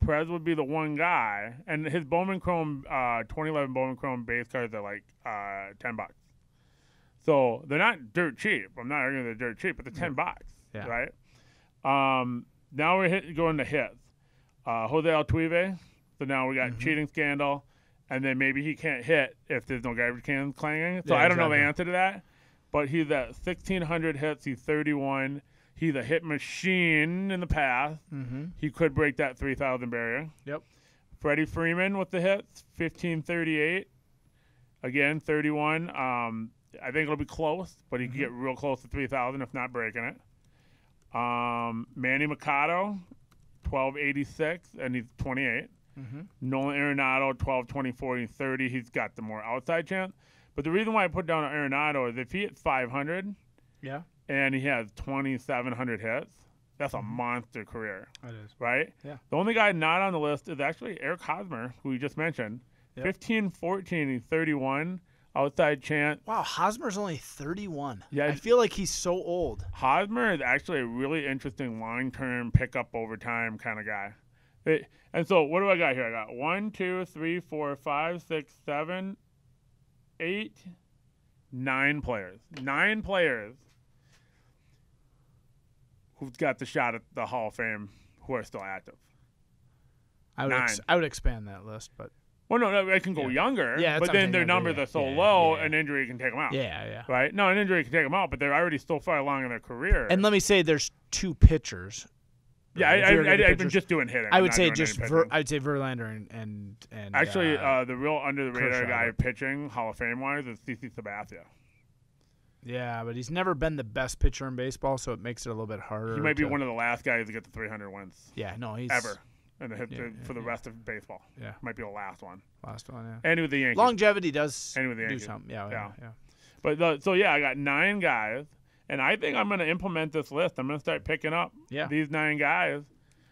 Perez would be the one guy, and his Bowman Chrome 2011 Bowman Chrome base cards are like $10. So they're not dirt cheap. I'm not arguing they're dirt cheap, but they're $10. Yeah. Right. Now we're going to hits. Jose Altuve. So now we got cheating scandal, and then maybe he can't hit if there's no garbage cans clanging. So I don't know the answer to that, but he's at 1,600 hits. He's 31. He's a hit machine in the past. He could break that 3,000 barrier. Yep. Freddie Freeman with the hits, 1,538. Again, 31. I think it'll be close, but he could get real close to 3,000 if not breaking it. Manny Machado, 1,286, and he's 28. Nolan Arenado, 1,224, he's 30. He's got the more outside chance. But the reason why I put down Arenado is if he hits 500 and he has 2,700 hits, that's a monster career. That is. Right? Yeah. The only guy not on the list is actually Eric Hosmer, who we just mentioned. 15-14, he's 31. Outside chance. Wow, Hosmer's only 31. Yeah, I feel like he's so old. Hosmer is actually a really interesting long-term pickup over time kind of guy. And so what do I got here? I got 1, 2, 3, 4, 5, 6, 7, 8, 9 players. 9 players who've got the shot at the Hall of Fame who are still active. I would expand that list, but. Well, no, it can go younger, but then their numbers are so low, an injury can take them out. Yeah. Right? No, an injury can take them out, but they're already so far along in their career. And let me say there's 2 pitchers. Yeah, I've been just doing hitting. I would say Verlander and actually, the real under-the-radar guy pitching, Hall of Fame-wise, is CC Sabathia. Yeah, but he's never been the best pitcher in baseball, so it makes it a little bit harder. He might be one of the last guys to get to 300 wins. Yeah, no, he's... Ever. And for the rest of baseball. Yeah. Might be the last one. Yeah. And with the Yankees. Longevity does do something. Yeah. But I got 9 guys, and I think I'm going to implement this list. I'm going to start picking up these 9 guys.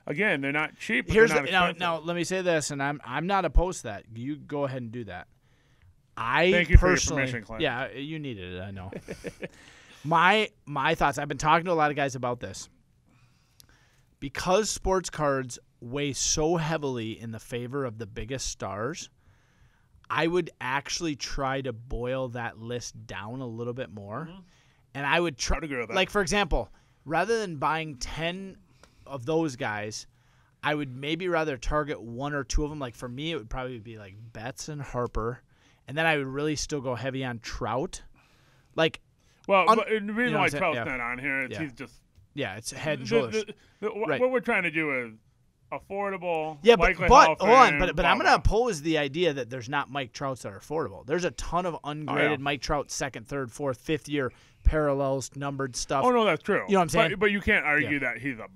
Again, they're not cheap. But they're not expensive. Now, let me say this, and I'm not opposed to that. You go ahead and do that. Thank you personally, for your permission, Clint. yeah, you needed it. I know. my thoughts. I've been talking to a lot of guys about this. Because sports cards weigh so heavily in the favor of the biggest stars, I would actually try to boil that list down a little bit more. Mm-hmm. And I would try, like, for example, rather than buying 10 of those guys, I would maybe rather target one or two of them. Like, for me, it would probably be like Betts and Harper. And then I would really still go heavy on Trout. Like, well, the reason why Trout's not on here is he's just. Yeah, it's head and shoulders. Right. What we're trying to do is affordable. Yeah, but hold on. But I'm going to oppose the idea that there's not Mike Trouts that are affordable. There's a ton of ungraded Mike Trout second, third, fourth, fifth year parallels, numbered stuff. Oh, no, that's true. You know what I'm saying? But you can't argue that he's a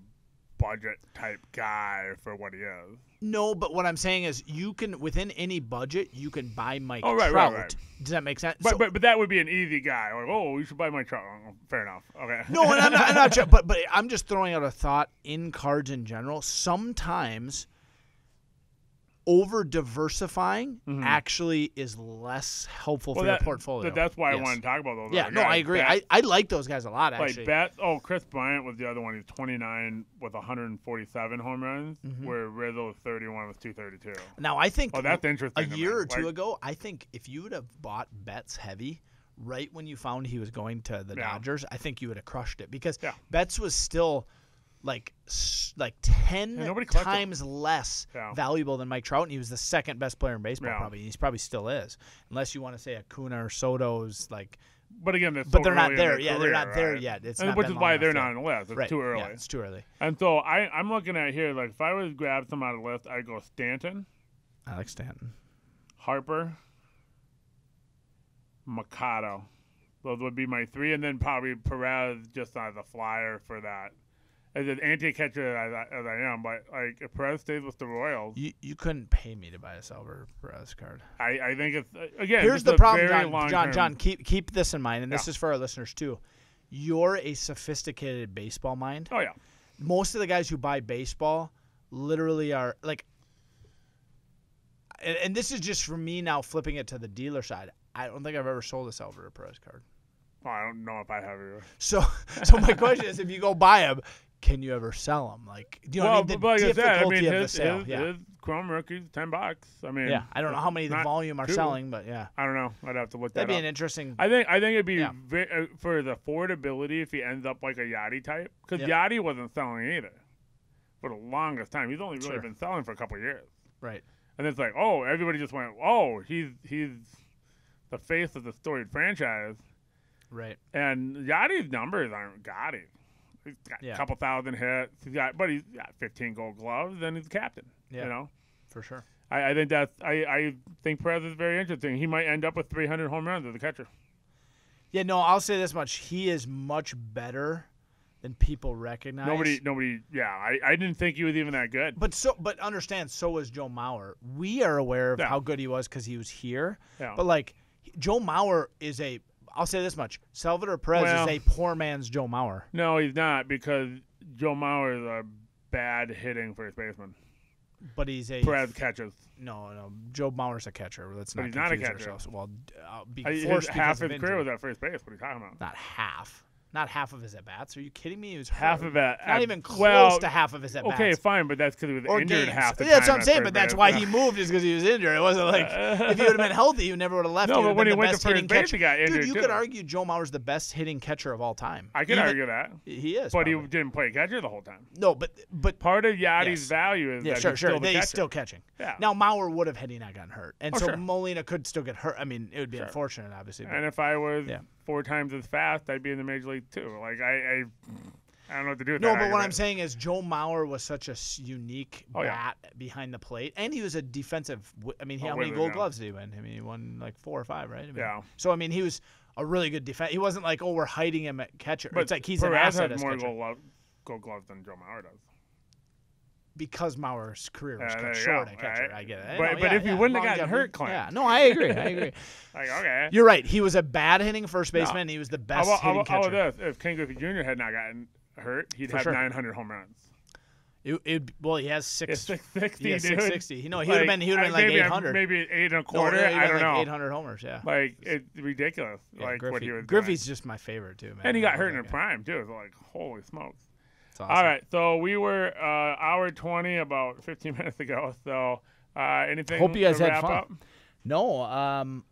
budget type guy for what he is. No, but what I'm saying is you can, within any budget, you can buy Mike Trout. Right. Does that make sense? But that would be an easy guy. Like, you should buy Mike Trout. Fair enough. Okay. No, and I'm not sure, but I'm just throwing out a thought in cards in general. Sometimes over diversifying actually is less helpful for your portfolio. That's why I want to talk about those. Yeah, no, I agree. I like those guys a lot, actually. Chris Bryant was the other one. He's 29 with 147 home runs, where Rizzo's 31 with 232. Now, I think that's interesting. A year or two ago, I think if you would have bought Betts heavy right when you found he was going to the Dodgers, I think you would have crushed it because Betts was still like 10 times less valuable than Mike Trout, and he was the second best player in baseball. Probably he probably still is, unless you want to say Acuna or Soto's like. But again, they're not there. Yeah, they're not there yet. It's not which is why they're not on the list. It's too early. Yeah, it's too early. And so I'm looking at here, like if I was to grab some out of the list, I'd go Stanton. I like Stanton. Harper. Machado. Those would be my three, and then probably Perez just as a flyer for that. As an anti-catcher as I am, but like if Perez stays with the Royals, you couldn't pay me to buy a Salvador Perez card. I think it's again. Here's the problem, John. Keep this in mind, and this is for our listeners too. You're a sophisticated baseball mind. Oh yeah. Most of the guys who buy baseball literally are like, and this is just for me now flipping it to the dealer side. I don't think I've ever sold a Salvador Perez card. Oh, I don't know if I have either. So my question is, if you go buy him, can you ever sell them? Like, do you know what I mean? The difficulty of the sale. His Chrome Rookie's $10. I mean, I don't know how many the volume are selling, but I don't know. I'd have to look. That'd be an interesting. I think it'd be for the affordability if he ends up like a Yachty type, because Yachty wasn't selling either for the longest time. He's only really been selling for a couple of years. Right. And it's like, everybody just went, he's the face of the storied franchise. Right. And Yachty's numbers aren't gaudy. He's got a couple thousand hits. He's got 15 Gold Gloves, and he's captain. Yeah, you know, for sure. I think I think Perez is very interesting. He might end up with 300 home runs as a catcher. Yeah, no, I'll say this much: he is much better than people recognize. Nobody. Yeah, I didn't think he was even that good. But understand, so was Joe Mauer. We are aware of how good he was because he was here. Yeah. But like, Joe Mauer is I'll say this much: Salvador Perez is a poor man's Joe Mauer. No, he's not, because Joe Mauer is a bad hitting first baseman. But he's Perez catches. No, Joe Mauer's a catcher. Let's not. He's not a catcher. Ourselves. Well, half his career was at first base. What are you talking about? Not half. Not half of his at bats. Are you kidding me? He was half of it. Not even close to half of his at bats. Okay, fine, but that's because he was injured half the time. That's what I'm saying. But that's why he moved, is because he was injured. It wasn't like if he would have been healthy, he never would have left. No, but when he went to first base, he got injured. Dude, you could argue Joe Mauer's the best hitting catcher of all time. I could argue that. He is, but he didn't play catcher the whole time. No, but part of Yachty's value is that he's still catching. Yeah. Now Mauer would have had he not gotten hurt, and so Molina could still get hurt. I mean, it would be unfortunate, obviously. And if I was 4 times as fast, I'd be in the major league too. Like I don't know what to do with that. No, but what I'm saying is Joe Mauer was such a unique bat behind the plate, and he was a defensive. I mean, how many Gold Gloves did he win? I mean, he won like 4 or 5, right? I mean, so I mean, he was a really good defense. He wasn't like, we're hiding him at catcher. But it's like he's an asset as catcher. Perez has more Gold Gloves than Joe Mauer does. Because Mauer's career was cut short at catcher. Right? I get it. But if he wouldn't have gotten hurt, Clint. Yeah, no, I agree. Like, okay. You're right. He was a bad hitting first baseman. And he was the best hitting catcher. How about this? If Ken Griffey Jr. had not gotten hurt, he'd have 900 home runs. Well, he has 660, he has dude. 660. He would have been like 800. Maybe 8 1/4. I don't know. 800 homers, yeah. Like, it's ridiculous. Yeah, like Griffey. what he was Griffey's doing. just my favorite too, man. And he got hurt in the prime too. It's like, holy smokes. Awesome. All right, so we were hour 20 about 15 minutes ago. So anything? Hope you guys to had wrap fun. Up? No,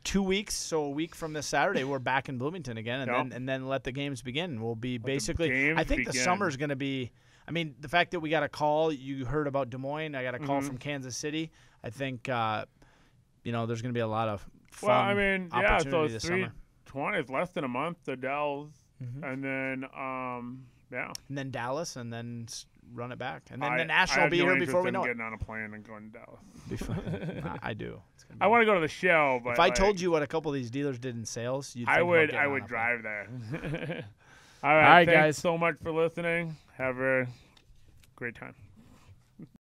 2 weeks, so a week from this Saturday, we're back in Bloomington again, and then let the games begin. We'll be basically. I think the summer's going to be. I mean, the fact that we got a call, you heard about Des Moines. I got a call from Kansas City. I think there's going to be a lot of fun. Well, I mean, yeah. So it's 320. It's less than a month to Dells, and then yeah. And then Dallas, and then run it back, and then the National will be here before we know it. Getting on a plane and going to Dallas. I do. I want to go to the show, but if I told you what a couple of these dealers did in sales, you'd think I would drive there. All right, thanks guys. so much for listening. Have a great time.